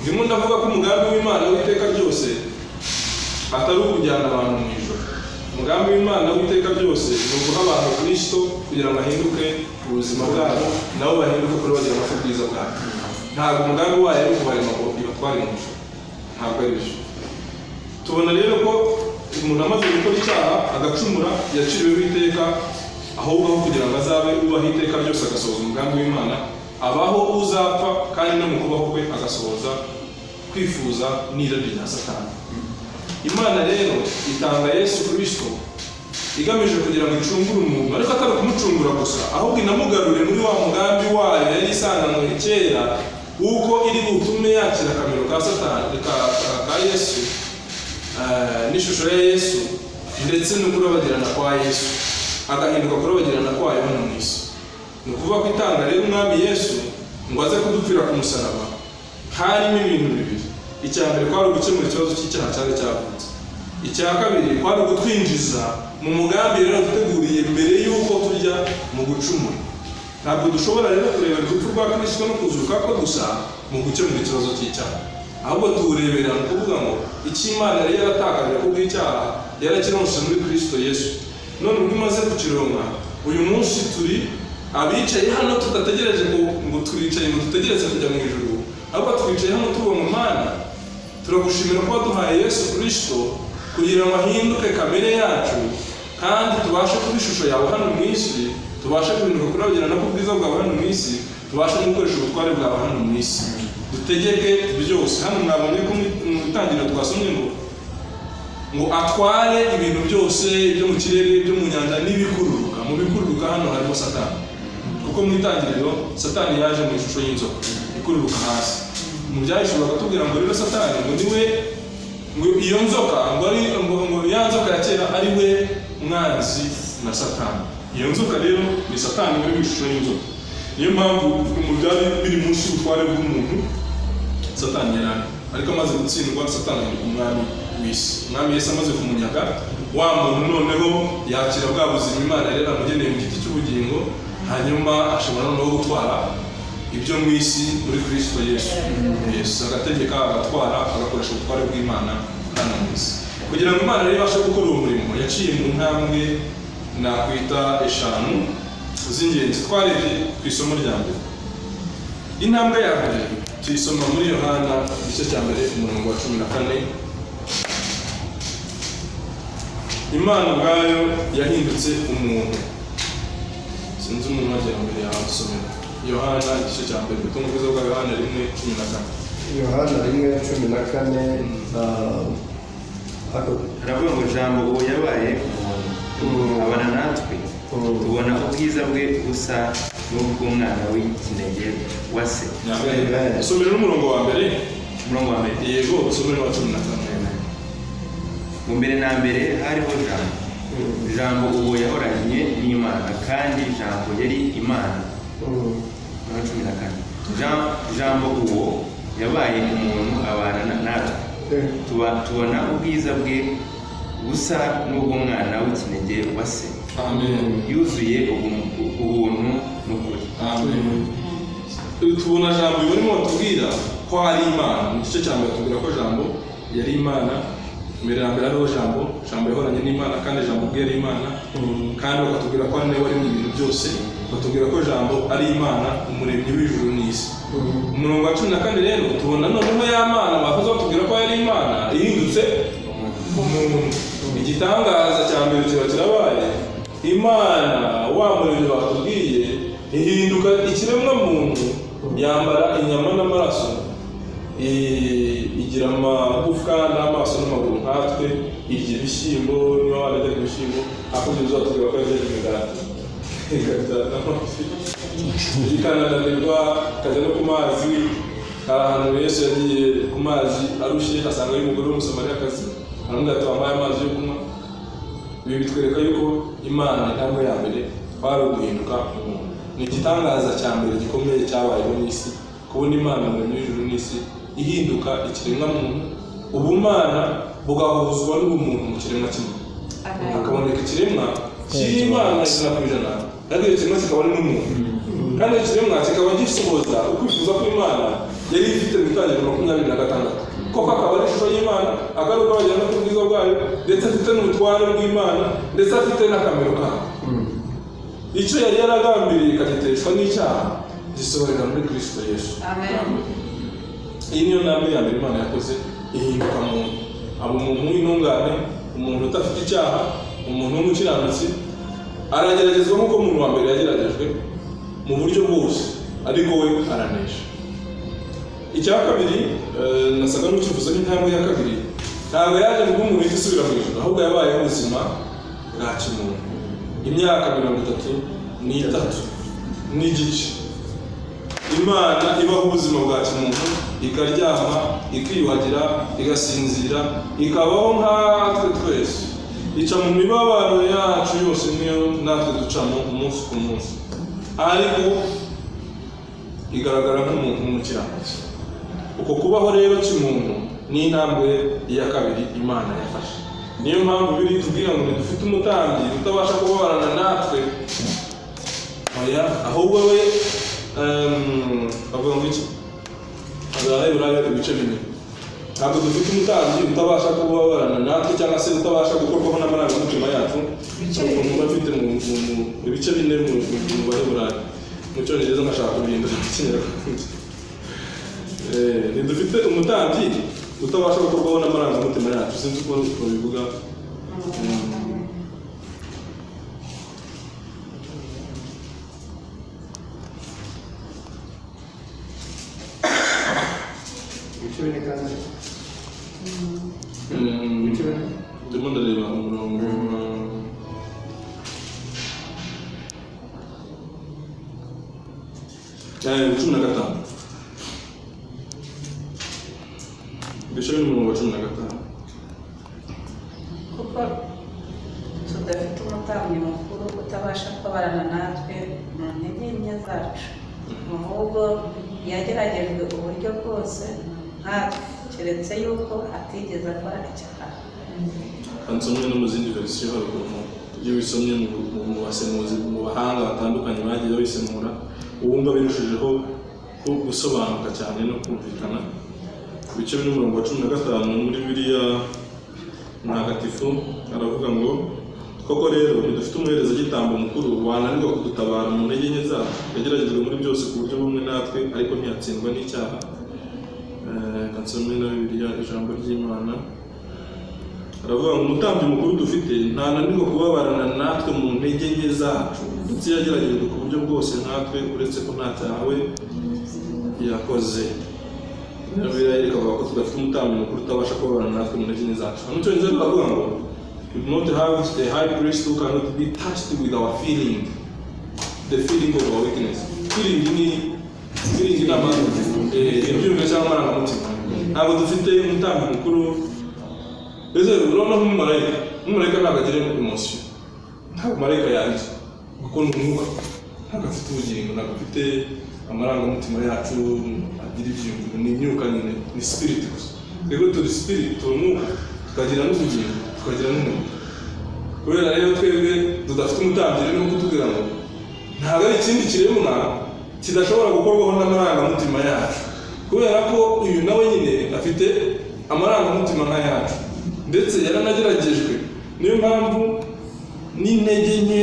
Ndimo ndavuga ko umugambi w'Imana w'iteka ryose atari ukujyana abantu mu ijuru. Umugambi w'Imana w'iteka ryose ni uguha abantu Kristo kugira ngo ahinduke ubuzima bwabo, nabo bahinduke kuri bagera no kubwiza bwabo. Ntabwo umugambi wayo ari ukubarema ngo ibatware mu ijuru, ntabwo ari byo. Tubona rero ko umuntu amaze gukora icyaha agacumura yaciriweho iteka, ahubwo aho kugira ngo azabe ubaho iteka ryose agasohoza umugambi w'Imana, abaho uzapfa kandi no mu kubaho kwe agasohoza kwifuza n'irari rya Satani. Imana rero itanga Yesu Kristo igamije kugira ngo icungure umuntu, ariko atari kumucungura gusa, ahubwo inamugarure muri wa mugambi wayo yari isanganwe kera, uko iri butume yakira akamero ka Satani ka Yesu n'ishusho ya Yesu, ndetse no kurabagirana kwa Yesu, agahinduka kurabagirana kwayo hano mu isi. Ni ukuvuga ko itanga rero umwami Yesu ngo aze kudupfira ku musaraba harimo ibintu bibiri. Icya mbere kwari gukemura ikibazo cy'icyaha cyari cyavutse. Icya kabiri kwari gutwinjiza mu mugambi rero duteguriye mbere y'uko tujya mu gucumura. Ntabwo dushobora rero kurebera urupfu rwa Kristo no kuzuka ko gusa mu gukemura ikibazo cy'icyaha, ahubwo turebera mu kuvuga ngo icyo Imana yari yaratakaje ku bw'icyaha yarakironse muri Kristo Yesu. None ubwo imaze kukironka, uyu munsi turi abicaye hano tudategereje ngo turicaye ngo dutegereze kujya mu ijuru, ahubwo twicaye hano tuvuga ngo Mana, turagushimira ko waduhaye Yesu Kristo kugira ngo ahinduke kamere yacu kandi tubashe kuba ishusho yawe hano mu isi, tubashe guhinduka kurabagirana ku bwiza bwawe hano mu isi, tubashe gukoresha ubutware bwawe hano mu isi, dutegeke byose. Hano mwabonye ko mu itangiriro twasomye ngo atware ibintu byose byo mu kirere, byo mu nyanja n'ibikururuka. Mu bikururuka hano harimo Satani, kuko mu itangiriro Satani yaje mu ishusho y'inzoka ikururuka hasi. Mu byahishuraga tubwira ngo rero Satani ngo niwe, ngo iyo nzoka ngo ya nzoka ya kera ari we mwanzi na Satani. Iyo nzoka rero ni Satani muri ishusho y'inzoka. Niyo mpamvu mu byari biri munsi y'ubutware bw'umuntu Satani yarani, ariko amaze gutsindwa Satani ari umwami w'isi. Umwami Yesu amaze kumunyaga wa muntu, noneho yakira bwa buzima Imana rero amugeneye mu giti cy'ubugingo, hanyuma ashobora no gutwara ibyo mu isi muri Kristo Yesu. Yesu agategeka, agatwara, agakoresha ubutware bw'Imana hano mu isi. Kugira ngo Imana rero ibashe gukora uwo murimo yaciye mu ntambwe nakwita 5 z'ingenzi twarebye ku isomo rya mbere. Intambwe ya mbere tuyisoma muri Yohana igice cya mbere umurongo wa 14. Imana ubwayo yahindutse umuntu. Sinzi umuntu wagera mbere yawe usomera Yohana igice cya mbere, ubutumwa bwiza bwa Yohana 1:14. Yohana 1:14 aravuga ngo jambo uwo yabaye umuntu abana natwe tubona ubwiza bwe busa n'ubw'umwana w'ikinege wa se. Usomera n'umurongo wa mbere. Umurongo wa mbere yego usomera wa 15. Mu mbere na mbere hariho jambo, jambo uwo yahoranye n'Imana kandi jambo yari Imana. 14. Jambo uwo yabaye umuntu abana natwe tubona ubwiza bwe busa n'ubw'umwana w'ikinege wa se. Amen. Yuzuye ubuntu n'ukuri. Amen. Tubona jambo barimo batubwira ko ari Imana. Mu gice cya mbere tubwira ko jambo yari Imana. Mbere na mbere hariho jambo yahoranye n'Imana kandi jambo ubwe yari Imana. Kandi bakatubwira ko ari nawe wari mu bintu byose. Batubwira ko jambo ari Imana, umuremyi w'ijuru n'isi. Umurongo wa 14 rero tubona noneho ya Mana bavuze batubwira ko yari Imana ihindutse umuntu. Igitangaza cya mbere kiba kirabaye. Imana wa muremyi batubwiye ihinduka ikiremwa muntu, yambara inyama n'amaraso, igira amagufwa n'amaso n'amaguru nkatwe, irya ibishyimbo, niba warajya ibishyimbo hakurya uzatubwira ko yarya imigati ikanananirwa akajya no ku mazi. Hari ahantu Yesu yagiye ku mazi arushye asanga y'umugore w'umusamariyakazi aramubwira ati wampaye amazi yo kunywa. Ibi bitwereka yuko Imana intambwe ya mbere twari uguhinduka umuntu. Ni igitangaza cya mbere gikomeye cyabayeho n'isi, kubona Imana umuremyi w'ijuru n'isi ihinduka ikiremwa muntu, ubumana bugahuzwa n'ubumuntu mu kiremwa kimwe. Hakaboneka ikiremwa cy'Imana 100%, kandi icyo kiremwa kikaba ari n'umuntu. Kandi icyo kiremwa kikaba gisohoza ukwifuza kw'Imana yari ifite mu itangiriro 26. Koko akaba ari ishusho y'Imana, agaruka bagera no ku bwiza bwayo, ndetse afite n'ubutware bw'Imana, ndetse afite n'akamero kayo. Icyo yari yaragambiriye ikagiteshwa n'icyaha gisohorera muri Kristo Yesu. Amen. Iyi niyo ntambwe ya mbere Imana yakoze, ihinduka muntu. Aba umuntu w'intungane, umuntu udafite icyaha, umuntu w'umukiranutsi. Arageragezwa nk'uko umuntu wa mbere yageragejwe mu buryo bwose, ariko we aranesha. Icya kabiri nasaga n'ukivuze nk'intambwe ya kabiri, ntabwo yaje ngo umuntu uhite isubira mu ijuru, ahubwo yabayeho ubuzima bwa kimuntu imyaka 33 n'igice. Imana ibaho ubuzima bwa kimuntu, ikaryama, ikiyuhagira, igasinzira, ikabaho nkatwe twese, ica mu mibabaro yacu yose niyo natwe ducamo umunsi ku munsi, ariko igaragara nk'umuntu w'umukiranutsi. Uko kubaho rero cy'umuntu ni intambwe ya kabiri Imana yafashe. Niyo mpamvu biri tubwira ngo dufite umutambyi utabasha kubabarana natwe, ahubwo we avuga ngo iki azaheburayo ibice bine. Ntabwo dufite umutambyi utabasha kubabarana natwe cyangwa se utabasha gukorwaho n'amarangamutima yacu. Umuntu afite mu ibice bine mu baheburayo. Mu cyongereza nkashaka kubihindura mu Kinyarwanda. Dufite umutambyi utabasha gukorwaho n'amarangamutima yacu. Sinzi uko babivuga. Ndimo ndareba umurongo 15. Bishobora n'umurongo wa 15. Kuko tudafite umutambyi mukuru utabasha kubabarana natwe mu ntege nke zacu, ahubwo yageragejwe uburyo bwose nkatwe, keretse yuko atigeze akora icyaha. Ansomye no mu zindi verisiyo haruguru, iyo wisomye mu basemuzi, mu bahanga batandukanye bagiye babisemura, uwumva birushijeho gusobanuka cyane no kumvikana. Ibice by'umurongo wa 15 muri Bibiliya ntagatifu aravuga ngo koko rero ntidufite umuhereza gitambo mukuru wananirwa kudutabara mu ntege nke zacu, yageragejwe muri byose ku buryo bumwe natwe ariko ntiyatsindwa n'icyaha. Kansome na Bibiliya ijambo ry'Imana aravuga ngo umutambyi mukuru dufite ntananirwa kubabarana natwe mu ntege nke zacu, ndetse yageragejwe ku buryo bwose natwe uretse ko nta cyaha we yakoze. Bibiliya ikavuga ko tudafite umutambyi mukuru utabasha kubabarana natwe mu ntege nke zacu. Mu Cyongereza baravuga ngo we do not have a high priest who cannot be touched with our feeling, the feeling of our weakness. Feeling n'abantu ibyumve cyangwa amarangamutima. Ntabwo dufite umutambyi mukuru. Ese urabona nk'umumarayika ntabwo agira emotion, ntabwo marayika yanjye kuko ni umwuka, ntabwo afite ubugingo, ntabwo afite amarangamutima yacu agira ibyiyumviro, ni imyuka nyine, ni spirit gusa. Rero turi spirit, turi umwuka, tukagira n'ubugingo, tukagira n'umwuka. Kubera rero twebwe tudafite umutambyi rero no kutubwira ngo ntabwo ari ikindi kiremwa kidashobora gukorwaho n'amarangamutima yacu, kubera ko uyu nawe nyine afite amarangamutima nk'ayacu, ndetse yaranageragejwe. Niyo mpamvu n'intege nke,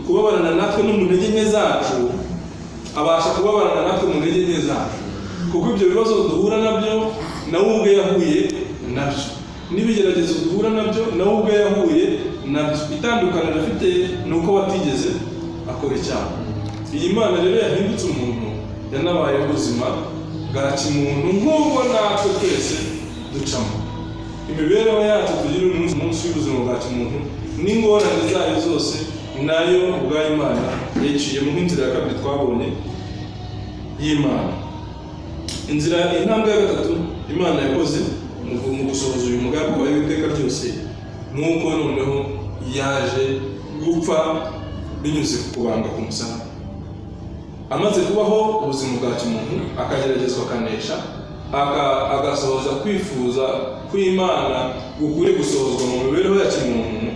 kubabarana natwe no mu ntege nke zacu, abasha kubabarana natwe mu ntege nke zacu, kuko ibyo bibazo duhura nabyo nawe ubwe yahuye nabyo, n'ibigeragezo duhura nabyo nawe ubwe yahuye nabyo. Itandukaniro afite ni uko batigeze akora icyaha. Iyi Mana rero yahindutse umuntu, yanabaye ubuzima bwa kimuntu nk'ubwo natwe twese ducamo. Imibereho yacu tugira umunsi w'ubuzima bwa kimuntu n'ingorane zayo zose nayo ubwayo Imana yaciyemo nk'inzira ya kabiri twabonye y'Imana. Intambwe ya gatatu Imana yakoze mu gusohoza uyu mugambi wayo w'iteka ryose, nk'uko noneho yaje gupfa binyuze ku kubambwa ku musaraba. Amaze kubaho ubuzima bwa kimuntu, akageragezwa akanesha, agasohoza kwifuza kw'Imana gukwiye gusohozwa mu mibereho ya kimuntu,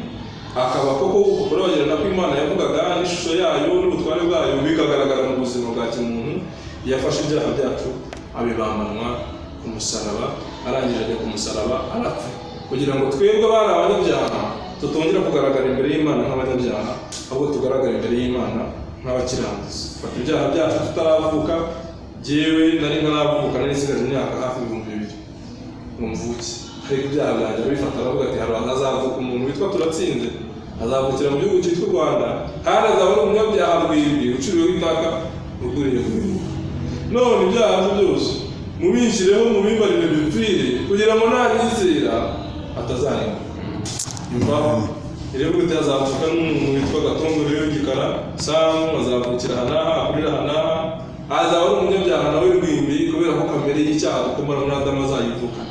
akaba koko urabagirana ko Imana yavugaga n'ishusho yayo n'ubutware bwayo bikagaragara mu buzima bwa kimuntu. Yafashe ibyaha byacu abibambanwa ku musaraba, arangije ajya ku musaraba arapfa, kugira ngo twebwe abari abanyabyaha tutongera kugaragara imbere y'Imana nk'abanyabyaha, ahubwo tugaragara imbere y'Imana nk'abakiranutsi. Fata ibyaha byacu tutaravuka, jyewe nari ntaravuka, nari nsigaje imyaka hafi 2000 ngo mvuke, ariko ibyaha byanjye abifata aravuga ati hazavuka umuntu witwa Turatsinze, azavukira mu gihugu cyitwa u Rwanda, kandi azabona umunyabyaha rw'imbi uciriweho itaka ruguriye kubivuga. None ibyaha byose mubishyireho mubimbarire bipfire, kugira ngo nanyizera atazanirwa. Imbaho rero gute azavuka n'umuntu witwa Gatongo rero Gikara Samu, azavukira hanaha akurira hanaha, azabona umunyabyaha nawe rw'imbi, kubera ko kamere y'icyaha dukomora muri Adamu azayivuka.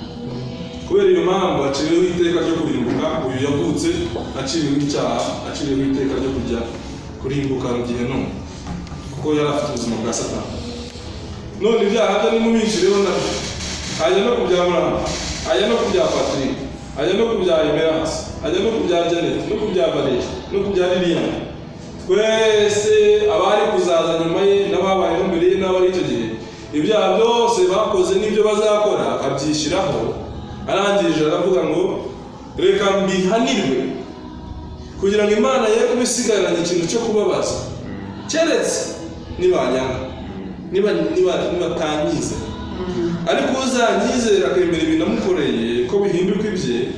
Kubera iyo mpamvu aciriweho iteka ryo kurimbuka. Uyu yavutse aciriweho icyaha, aciriweho iteka ryo kujya kurimbuka mu gihe none, kuko yari afite ubuzima bwa Satani. None ibyaha byo nimubishireho nabyo, ajya no kubya Murama, ajya no kubya Patrick, ajya no kubya Emerance, ajya no kubya Janet, no kubya Valerie, no kubya Liliane. Twese abari kuzaza nyuma ye n'ababayeho mbere ye n'abari icyo gihe, ibyaha byose bakoze n'ibyo bazakora abyishyiraho. Arangije aravuga ngo reka mbihanirwe, kugira ngo Imana ye kubisigarana ikintu cyo kubabaza, keretse nibanyanga, nibatanyize. Ariko uzanyizera akemera ibintu namukoreye ko bihinduka ibye,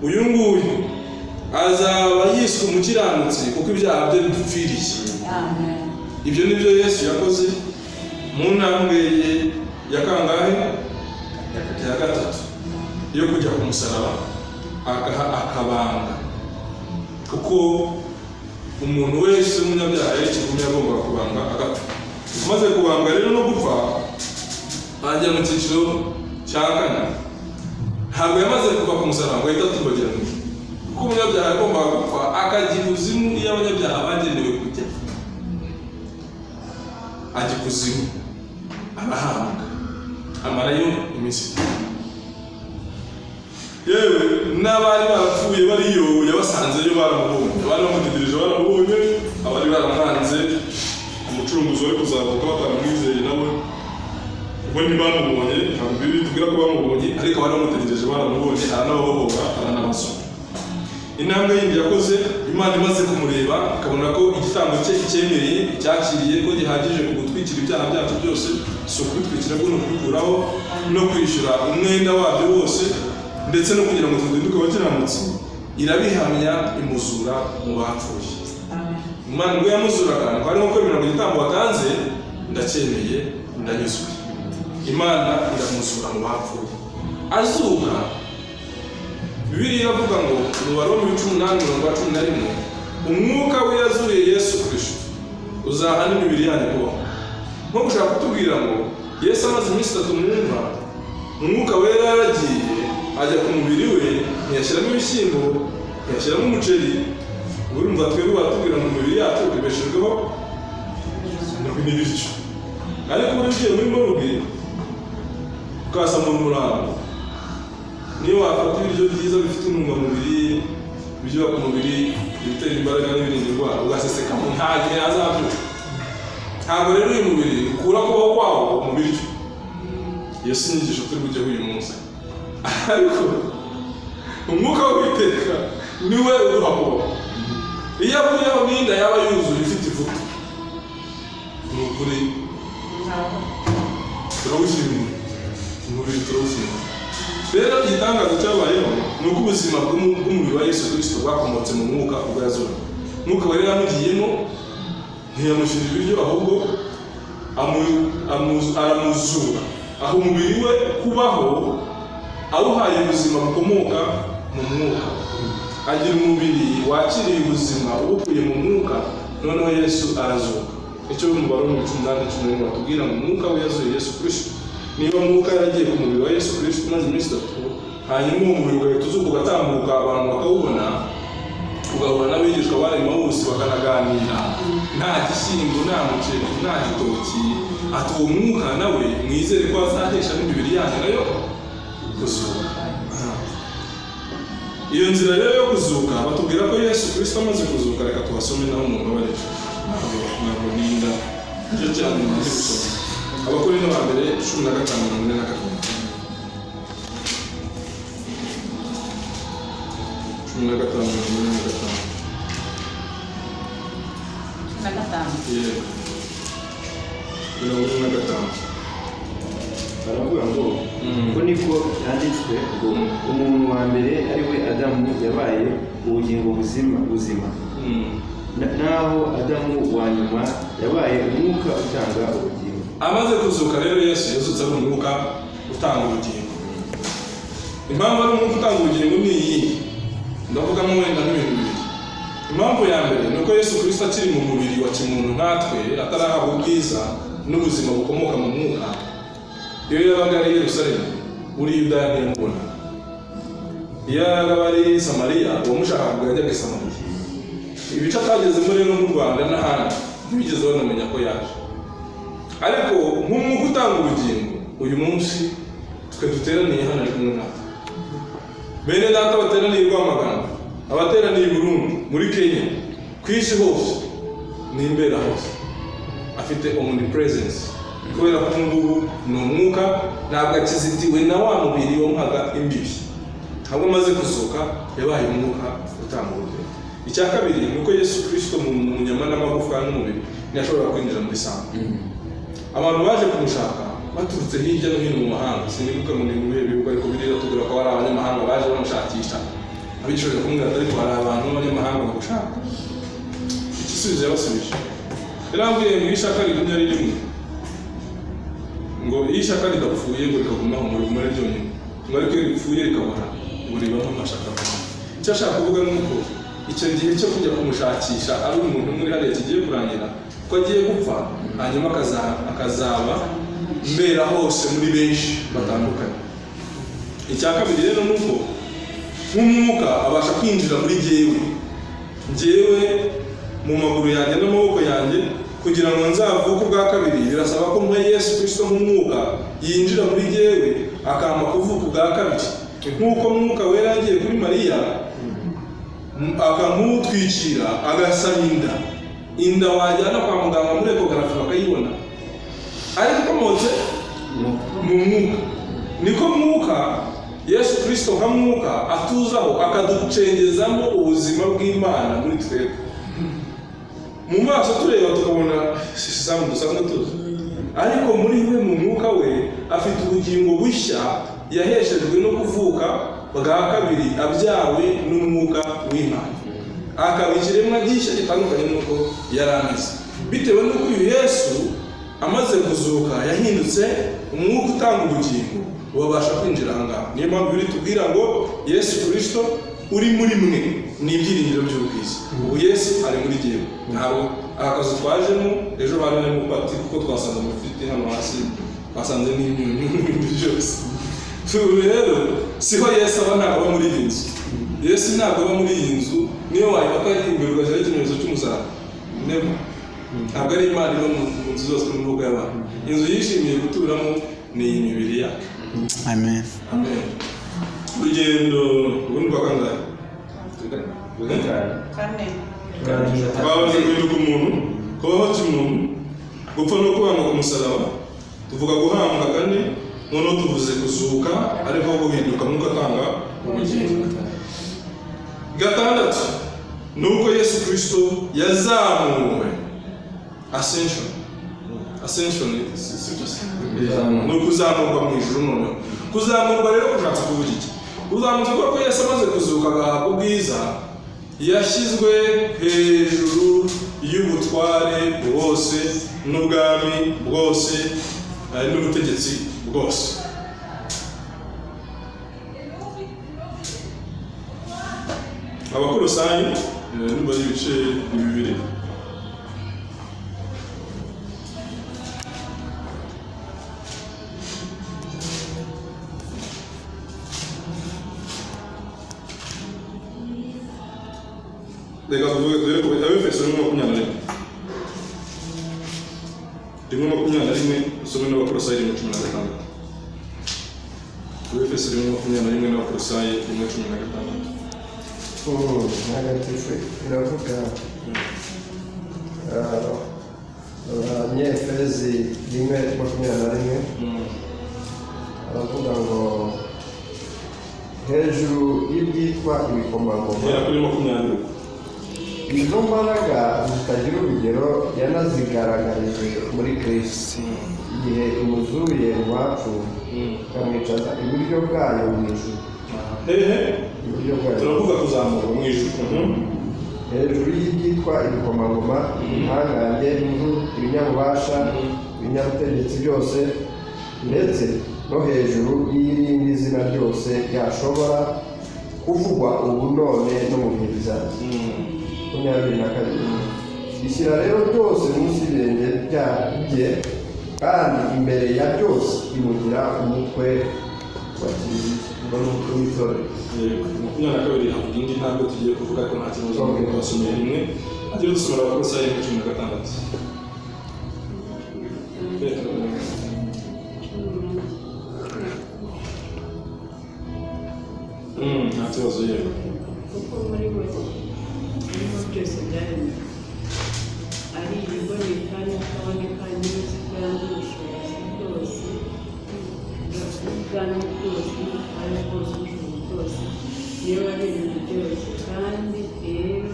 uyu nguyu azaba yiswe umukiranutsi, kuko ibyaha bye bipfiriye. Ibyo nibyo Yesu yakoze mu ntambwe ye ya kangahe? Ya gatatu yo kujya ku musaraba akabanga, kuko umuntu wese w'umunyabyaha yari agomba kubanga agapfa. Maze kubanga rero no gupfa ajya mu cyiciro cya kane. Ntabwo yamaze kuva ku musaraba ngo ahita atubagirana, kuko umunyabyaha agomba gupfa akajya ikuzimu iyo abanyabyaha bagenewe kujya. Ajya ikuzimu arahambwa, amarayo iminsi 3. Yewe n'abari barapfuye bariyo yabasanzeyo baramubonye, abari bamutegereje baramubonye, abari baramwanze umucunguzi wari kuzavuka bataramwizeye nawe bo ntibamubonye, ntabwo Bibiliya itubwira ko bamubonye, ariko baramutegereje, baramubonye, aranababohora, aranabasoma. Intambwe yindi yakoze, Imana imaze kumureba ikabona ko igitambo cye cyemereye, cyakiriye ko gihagije ku gutwikira ibyaha byacu byose, si ukubitwikira ko no kubikuraho no kwishyura umwenda wabyo wose, ndetse no kugira ngo tuzinduke abakiranutsi, irabihamya imuzura mu bapfuye. Imana ubwo yamuzuraga, niko arimo kwemera ngo igitambo watanze ndacyemeye, ndanyuzwe. Imana iramuzura mu bapfuye. Azuka, Bibiliya iravuga ngo mu Baroma 18:11, umwuka we yazuye Yesu Kristo uzahana imibiri yanyu kubaho. Nko gushaka kutubwira ngo Yesu amaze iminsi 3 mu mva, umwuka we yaragiye ajya ku mubiri we, ntiyashyiramo ibishyimbo, ntiyashyiramo umuceri. Urumva twebwe batubwira ngo umubiri yacu ubeshejweho n'ibiryo, ariko ugiye muri morgue ukasamura umurambo, niyo wafata ibiryo byiza bifite intungamubiri, byubaka umubiri, ibitera imbaraga n'ibirinda indwara, ugaseseka mu ntage azabyuka. Ntabwo rero uyu mubiri ukura kubaho kwawo mu biryo. Yesu inyigisho turi bujyeho uyu munsi, ariko umwuka w'Uwiteka niwe uduha kubaho. Iyo avuyeho n'inda yaba yuzuye ifite ivuga, ni ukuri turawushimira, umubiri turawushimira. Rero igitangazo cyabayeho ni uko ubuzima bw'umubiri wa Yesu Kristo bwakomotse mu mwuka ubwo yazura. Mwuka wari yamugiyemo, ntiyamushyira ibiryo, ahubwo aramuzura, aho umubiri we kubaho awuhaye ubuzima bukomoka mu mwuka. Agira umubiri wakiriye ubuzima ubukuye mu mwuka, noneho Yesu arazuka. Icyo mu Baroma 18:11 batubwira ngo umwuka we yazuye Yesu Kristo. Niba umwuka yaragiye ku mubiri wa Yesu Kristo maze iminsi 3, hanyuma uwo mubiri ugahita uzuka ugatambuka, abantu bakawubona, ugahura n'abigishwa barimo bose bakanaganira, nta gishyimbo, nta muceri, nta gitoki, ati uwo mwuka nawe mwizere ko azahesha n'imibiri yanyu nayo kuzuka. Iyo nzira rero yo kuzuka batubwira ko Yesu Kristo amaze kuzuka, reka tubasome naho umuntu abareka, ntabwo ninda icyo cyane maze gusoma. Abakorinto ba mbere 15:44. 15:45. Baravuga ngo ko niko yanditswe ngo umuntu wa mbere ari we Adamu yabaye ubugingo buzima, naho Adamu wa nyuma yabaye umwuka utanga ubugingo. Amaze kuzuka rero Yesu yazutse ari umwuka utanga ubugingo. Impamvu ari umwuka utanga ubugingo ni iyi, ndavugamo wenda n'ibintu bibiri. Impamvu ya mbere ni uko Yesu Kristo akiri mu mubiri wa kimuntu nkatwe, atarahabwa ubwiza n'ubuzima bukomoka mu mwuka. Iyo yabaga ari Yerusalemu, uri Yudaya ntiyamubona. Iyo yabaga ari Samariya, uwamushaka kujya i Samariya. Ibice atagezemo rero mu Rwanda n'ahandi ntibigeze banamenya ko yaje. Ariko nk'umwuka utanga ubugingo, uyu munsi twe duteraniye hano ari kumwe natwe. Bene data bateraniye i Rwamagana, abateraniye i Burundi, muri Kenya, ku isi hose, ni imbere hose, afite omnipresence. Kubera ko ngubu ni umwuka, ntabwo akizitiwe na wa mubiri wamuhaga imbibi. Ntabwo amaze kuzuka yabaye umwuka utanga ubugingo. Icya kabiri ni uko Yesu Kristo mu nyama n'amagufwa n'umubiri ntiyashobora kwinjira muri sambu. Abantu baje kumushaka baturutse hirya no hino mu mahanga, sinibuka ngo ni mu bihe bihugu, ariko Bibiliya tubwira ko hari abanyamahanga baje bamushakisha. Abigishije kumubwira ariko hari abantu b'abanyamahanga bagushaka. Igisubizo yabasubije, yarambwiye ngo ishaka rigumya ari rimwe, ngo iyo ishaka ridapfuye ngo rikagumaho muri ryonyine, ngo ariko iyo ripfuye rikabora ngo ribamo amashaka. Icyo ashaka kuvuga ni uko icyo gihe cyo kujya kumushakisha ari umuntu muri hariya kigiye kurangira, ko agiye gupfa, hanyuma akazaba mbera hose muri benshi batandukanye. Icya kabiri rero ni uko nk'umwuka abasha kwinjira muri njyewe mu maguru yanjye n'amaboko yanjye, kugira ngo nzavuke ubwa kabiri birasaba ko mwe Yesu Kristo nk'umwuka yinjira muri njyewe akampa kuvuka ubwa kabiri. Nk'uko mwuka wera yagiye kuri Mariya akamutwikira agasaba inda wajyana kwa muganga muri ekogarafi bakayibona, ariko komotse mu mwuka. Niko mwuka Yesu Kristo nka mwuka atuzaho akaducengezamo ubuzima bw'Imana muri twebwe. Mu maso tureba tukabona sisamu dusanzwe tuzi, ariko muri we mu mwuka we afite ubugingo bushya yaheshejwe no kuvuka bwa kabiri, abyawe n'umwuka w'Imana, akaba ikiremwa gishya gitandukanye n'uko yari ameze, bitewe n'uko uyu Yesu amaze kuzuka yahindutse umwuka utanga ubugingo wabasha kwinjira ahangaha. Niyo mpamvu biri tubwira ngo Yesu Kristo uri muri mwe ni ibyiringiro by'ubwiza. Ubu Yesu ari muri jyewe. Ntabwo akazi twajemo ejo bari mu pati kuko twasanze mufite hano hasi, twasanze n'ibintu byose. Rero siho Yesu aba, ntabwo aba muri iyi nzu. Yesu ntabwo aba muri iyi nzu, niyo wayifata imbere ugashyiraho ikimenyetso cy'umusaraba. Ntabwo ari Imana iba mu nzu zose mu rugo y'abantu. Inzu yishimiye guturamo ni iyi mibiri yacu. Amen. Amen. Urugendo ubundi kwa kangahe? Kane. Twabanje guhinduka umuntu, kubaho cy'umuntu, gupfa no kubambwa ku musaraba, tuvuga guhambwa kane, noneho tuvuze kuzuka ariko guhinduka nk'uko atanga ubugingo. Gatandatu ni uko Yesu Kristo yazamuwe. Ascension ni ukuzamurwa mu ijuru. Noneho kuzamurwa rero kushatse kuvuga iki? Kuzamurwa kuko Yesu amaze kuzuka agahabwa ubwiza, yashyizwe hejuru y'ubutware bwose n'ubwami bwose n'ubutegetsi bwose. Abakolosayi niba ari ibice bibiri, reka tuvuge dore ko Efeso 1:21 usome n'Abakolosayi 1:16. Efeso 1:21 n'Abakolosayi 1:16. Ntagatifu iravuga Abanyefezi 1:21 aravuga ngo hejuru y'ibyitwa ibikomangoma kuri 20 izo mbaraga zitagira urugero yanazigaragarije muri Kristo igihe imuzuye mu bapfuye ikamwicaza iburyo bwayo mu ijuru. Iburyo bwayo turavuga kuzamurwa mu ijuru, hejuru y'ibyitwa ibikomangoma, ibihangange, ibinyabubasha, ibinyabutegetsi byose, ndetse no hejuru y'irindi zina ryose ryashobora kuvugwa ubu none no mu bihe bizaza. 22. Ishyira rero byose munsi y'ibirenge bye, kandi imbere ya byose imugira umutwe wa Kiliziya w'itorero. 22 havuga indi ntabwo tugiye kuvuga ko nta kibazo ngo twasomeye rimwe, agiye dusomera Abakolosayi 1:16. Nta kibazo yewe. kuko muri we niho byose byaremwe, ari ibiboneka n'ibitaboneka, n'ibizigamye, ubushobozi bwose, ubwami bwose, ari bwose, ubushobozi bwose, niyo waremye byose, kandi rero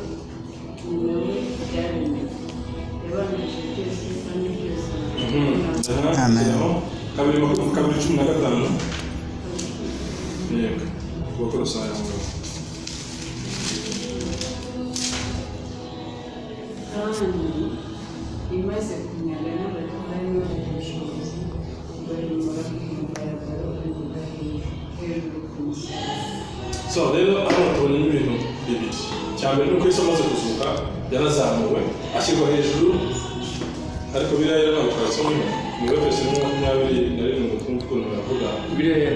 ni nawe byaremwe, yabanjije byose kandi byose. Amen. 2:15 yego Abakolosayi kandi imaze kumera n'abatware n'ubushobozi barimo kumugaragaro bavuga hejuru ku musozi. So rero hano tubona ibintu bibiri. Cyambere nuko Yesu amaze kuzuka yarazamuwe ashyirwa hejuru, ariko biriya ntabwo twasomye mu Efeso 20:21 ukuntu baravuga biriya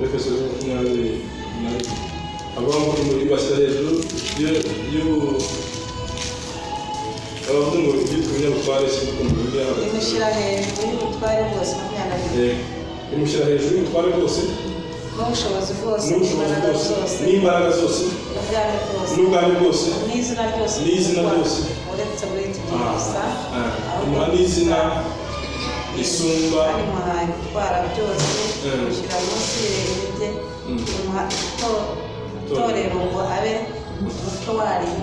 Efeso 20:21 abantu muri bashyira hejuru abavuga ngo ibyitwa ibinyabutware si ukuntu biriya imushyira hejuru y'ubutware bwose 22. imushyira hejuru y'ubutware bwose n'ubushobozi bwose n'imbaraga zose n'ubwami bwose n'izina ryose uretse muri iki gihe gusa imuha n'izina isumba kandi muhaye gutwara byose gushyira munsi y'ibirenge bye imuha itorero ngo abe umutwe waryo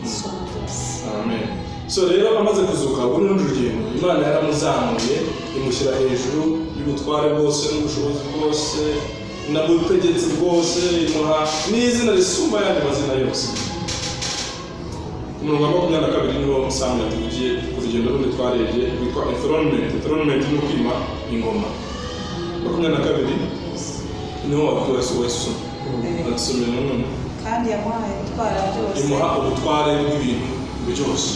isumba byose. Amen. So rero amaze kuzuka muri runo rugendo Imana yaramuzamuye imushyira hejuru y'ubutware bwose n'ubushobozi bwose n'ubutegetsi bwose, imuha n'izina risumba ayandi mazina yose. Umurongo wa 22 niwo musanga tugiye ku rugendo rundi twarebye rwitwa enthronement. Enthronement ni ukwima ingoma. 22 niho wasuwesu atusomera none kandi yamuhaye gutwara byose, imuha ubutware bw'ibintu byose.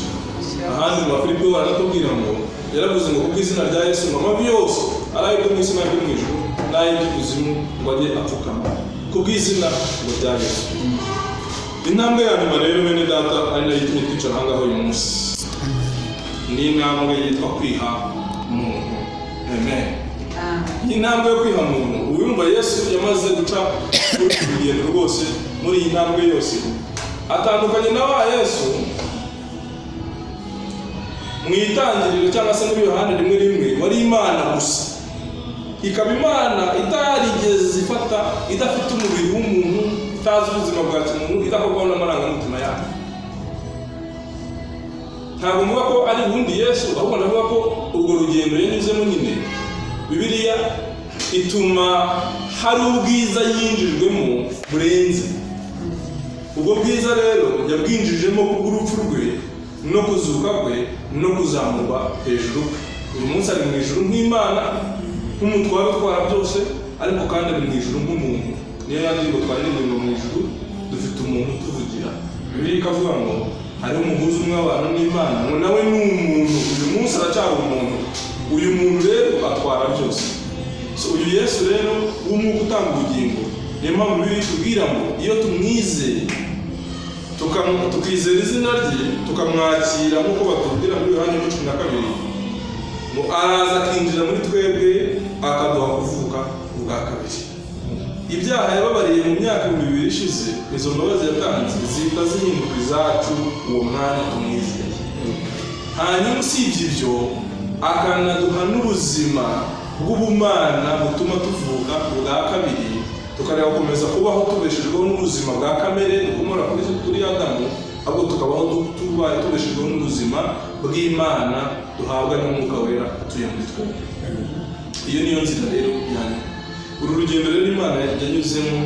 Ahandi mu Bafilipi baratubwira ngo yaravuze ngo kuko izina rya Yesu amavi yose arayibwo mu isi n'ayo mu ijuru n'ay'ikuzimu ngo ajye apfukama kubw'izina ngo rya Yesu. Intambwe ya nyuma rero bene data ari nayo itumye twicara aha ngaha uyu munsi ni intambwe yitwa kwiha umuntu. Amen. Iyi ntambwe yo kwiha umuntu uyumva Yesu yamaze guca urugendo rwose muri iyi ntambwe yose atandukanye na wa Yesu mu itangiriro cyangwa se muri Yohana rimwe wari Imana gusa, ikaba Imana itarigeze ifata idafite umubiri w'umuntu, itazi ubuzima bwa kimuntu, idakorwaho n'amarangamutima yayo. Ntabwo mvuga ko ari ubundi Yesu, ahubwo ndavuga ko urwo rugendo yanyuzemo nyine Bibiliya ituma hari ubwiza yinjijwemo burenze. Ubwo bwiza rero yabwinjijemo kubw'urupfu rwe no kuzuka kwe no kuzamurwa hejuru. Uyu munsi ari mu ijuru nk'Imana, nk'umutware utwara byose, ariko kandi ari mu ijuru nk'umuntu. Niyo yandi ngo twaririmba mu ijuru dufite umuntu tuvugira. Bibiliya ikavuga ngo hari umuhuza umwe w'abantu n'Imana, ngo nawe ni umuntu. Uyu munsi aracyari umuntu. Uyu muntu rero atwara byose. So uyu Yesu rero w'umwuka utanga ubugingo, niyo mpamvu Bibiliya itubwira ngo iyo tumwizeye tukizera izina rye tukamwakira nk'uko batubwira muri Yohana 12 ngo araza akinjira muri twebwe akaduha kuvuka ubwa kabiri. Ibyaha yababariye mu myaka 2000 ishize, izo mbabazi yatanze zihita zihinduka izacu uwo mwanya tumwizeye. Hanyuma usibye ibyo akanaduha n'ubuzima bw'ubumana butuma tuvuka ubwa kabiri, tukareba gukomeza kubaho tubeshejweho n'ubuzima bwa kamere dukomora kuri Adamu, ahubwo tukabaho tubaye tubeshejweho n'ubuzima bw'Imana duhabwa n'Umwuka Wera utuye muri twe. Iyo niyo nzira rero yani uru rugendo rero Imana yanyuzemo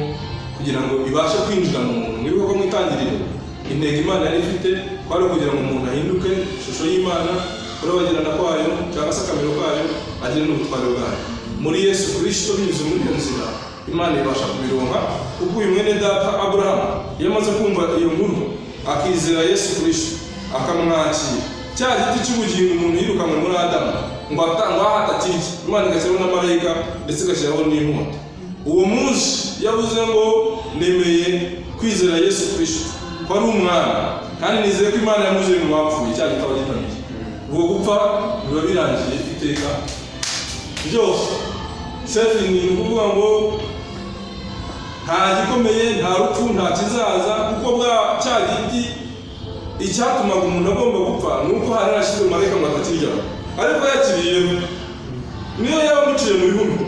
kugira ngo ibashe kwinjira mu muntu. Niba ko mu itangiriro intego Imana yari ifite kwari kugira ngo umuntu ahinduke ishusho y'Imana, kurabagirana kwayo cyangwa se akamero kayo, agire n'ubutware bwayo. Muri Yesu Kristo binyuze muri iyo nzira Imana ibasha kubironka. Kuko uyu mwene data Abrahamu yamaze kumva iyo nkuru akizera Yesu Kristo akamwakira, cya giti cy'ubugingo umuntu yirukanwe muri Adamu ngo ahatakirye, Imana igashyiraho n'amarayika ndetse igashyiraho n'inkota. Uwo munsi yavuze ngo nemeye kwizera Yesu Kristo ko ari umwana, kandi nizeye ko Imana yamuzeye mu bapfuye, cya gitabo gitamiye. Ubwo gupfa biba birangiye iteka byose. Sefi ni ukuvuga ngo nta gikomeye, nta rupfu, nta kizaza, kuko bwa cya giti icyatumaga umuntu agomba gupfa ni uko hari hashyizwe marayika ngo atakiryaho, ariko yakiriyeho niyo yaba amuciye mu bihumbi.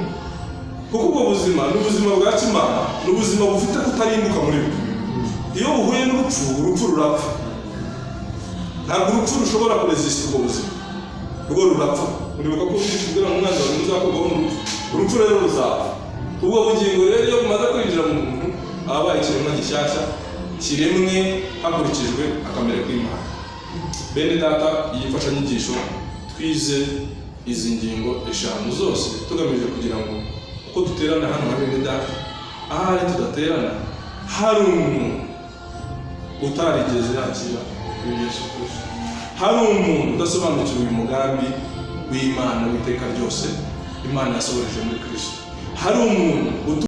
Kuko ubwo buzima ni ubuzima bwa kimana, ni ubuzima bufite kutarimbuka muri bwo. Iyo buhuye n'urupfu, urupfu rurapfa. Ntabwo urupfu rushobora kuresisita ubwo buzima, rwo rurapfa. Uribuka ko kugira ngo umwana wawe uzakorwaho n'urupfu, urupfu rero ruzapfa. Ubwo bugingo rero iyo bumaze kwinjira mu muntu aba abaye ikiremwa gishyashya kiremwe hakurikijwe akamere k'Imana. Bene data, iyi mfashanyigisho twize izi ngingo eshanu zose tugamije kugira ngo uko duterana hano na bene data, ahari tudaterana hari umuntu utarigeze yakira Yesu Kristo, hari umuntu udasobanukiwe uyu mugambi w'Imana w'iteka ryose Imana yasohoreje muri Kristo, hari umuntu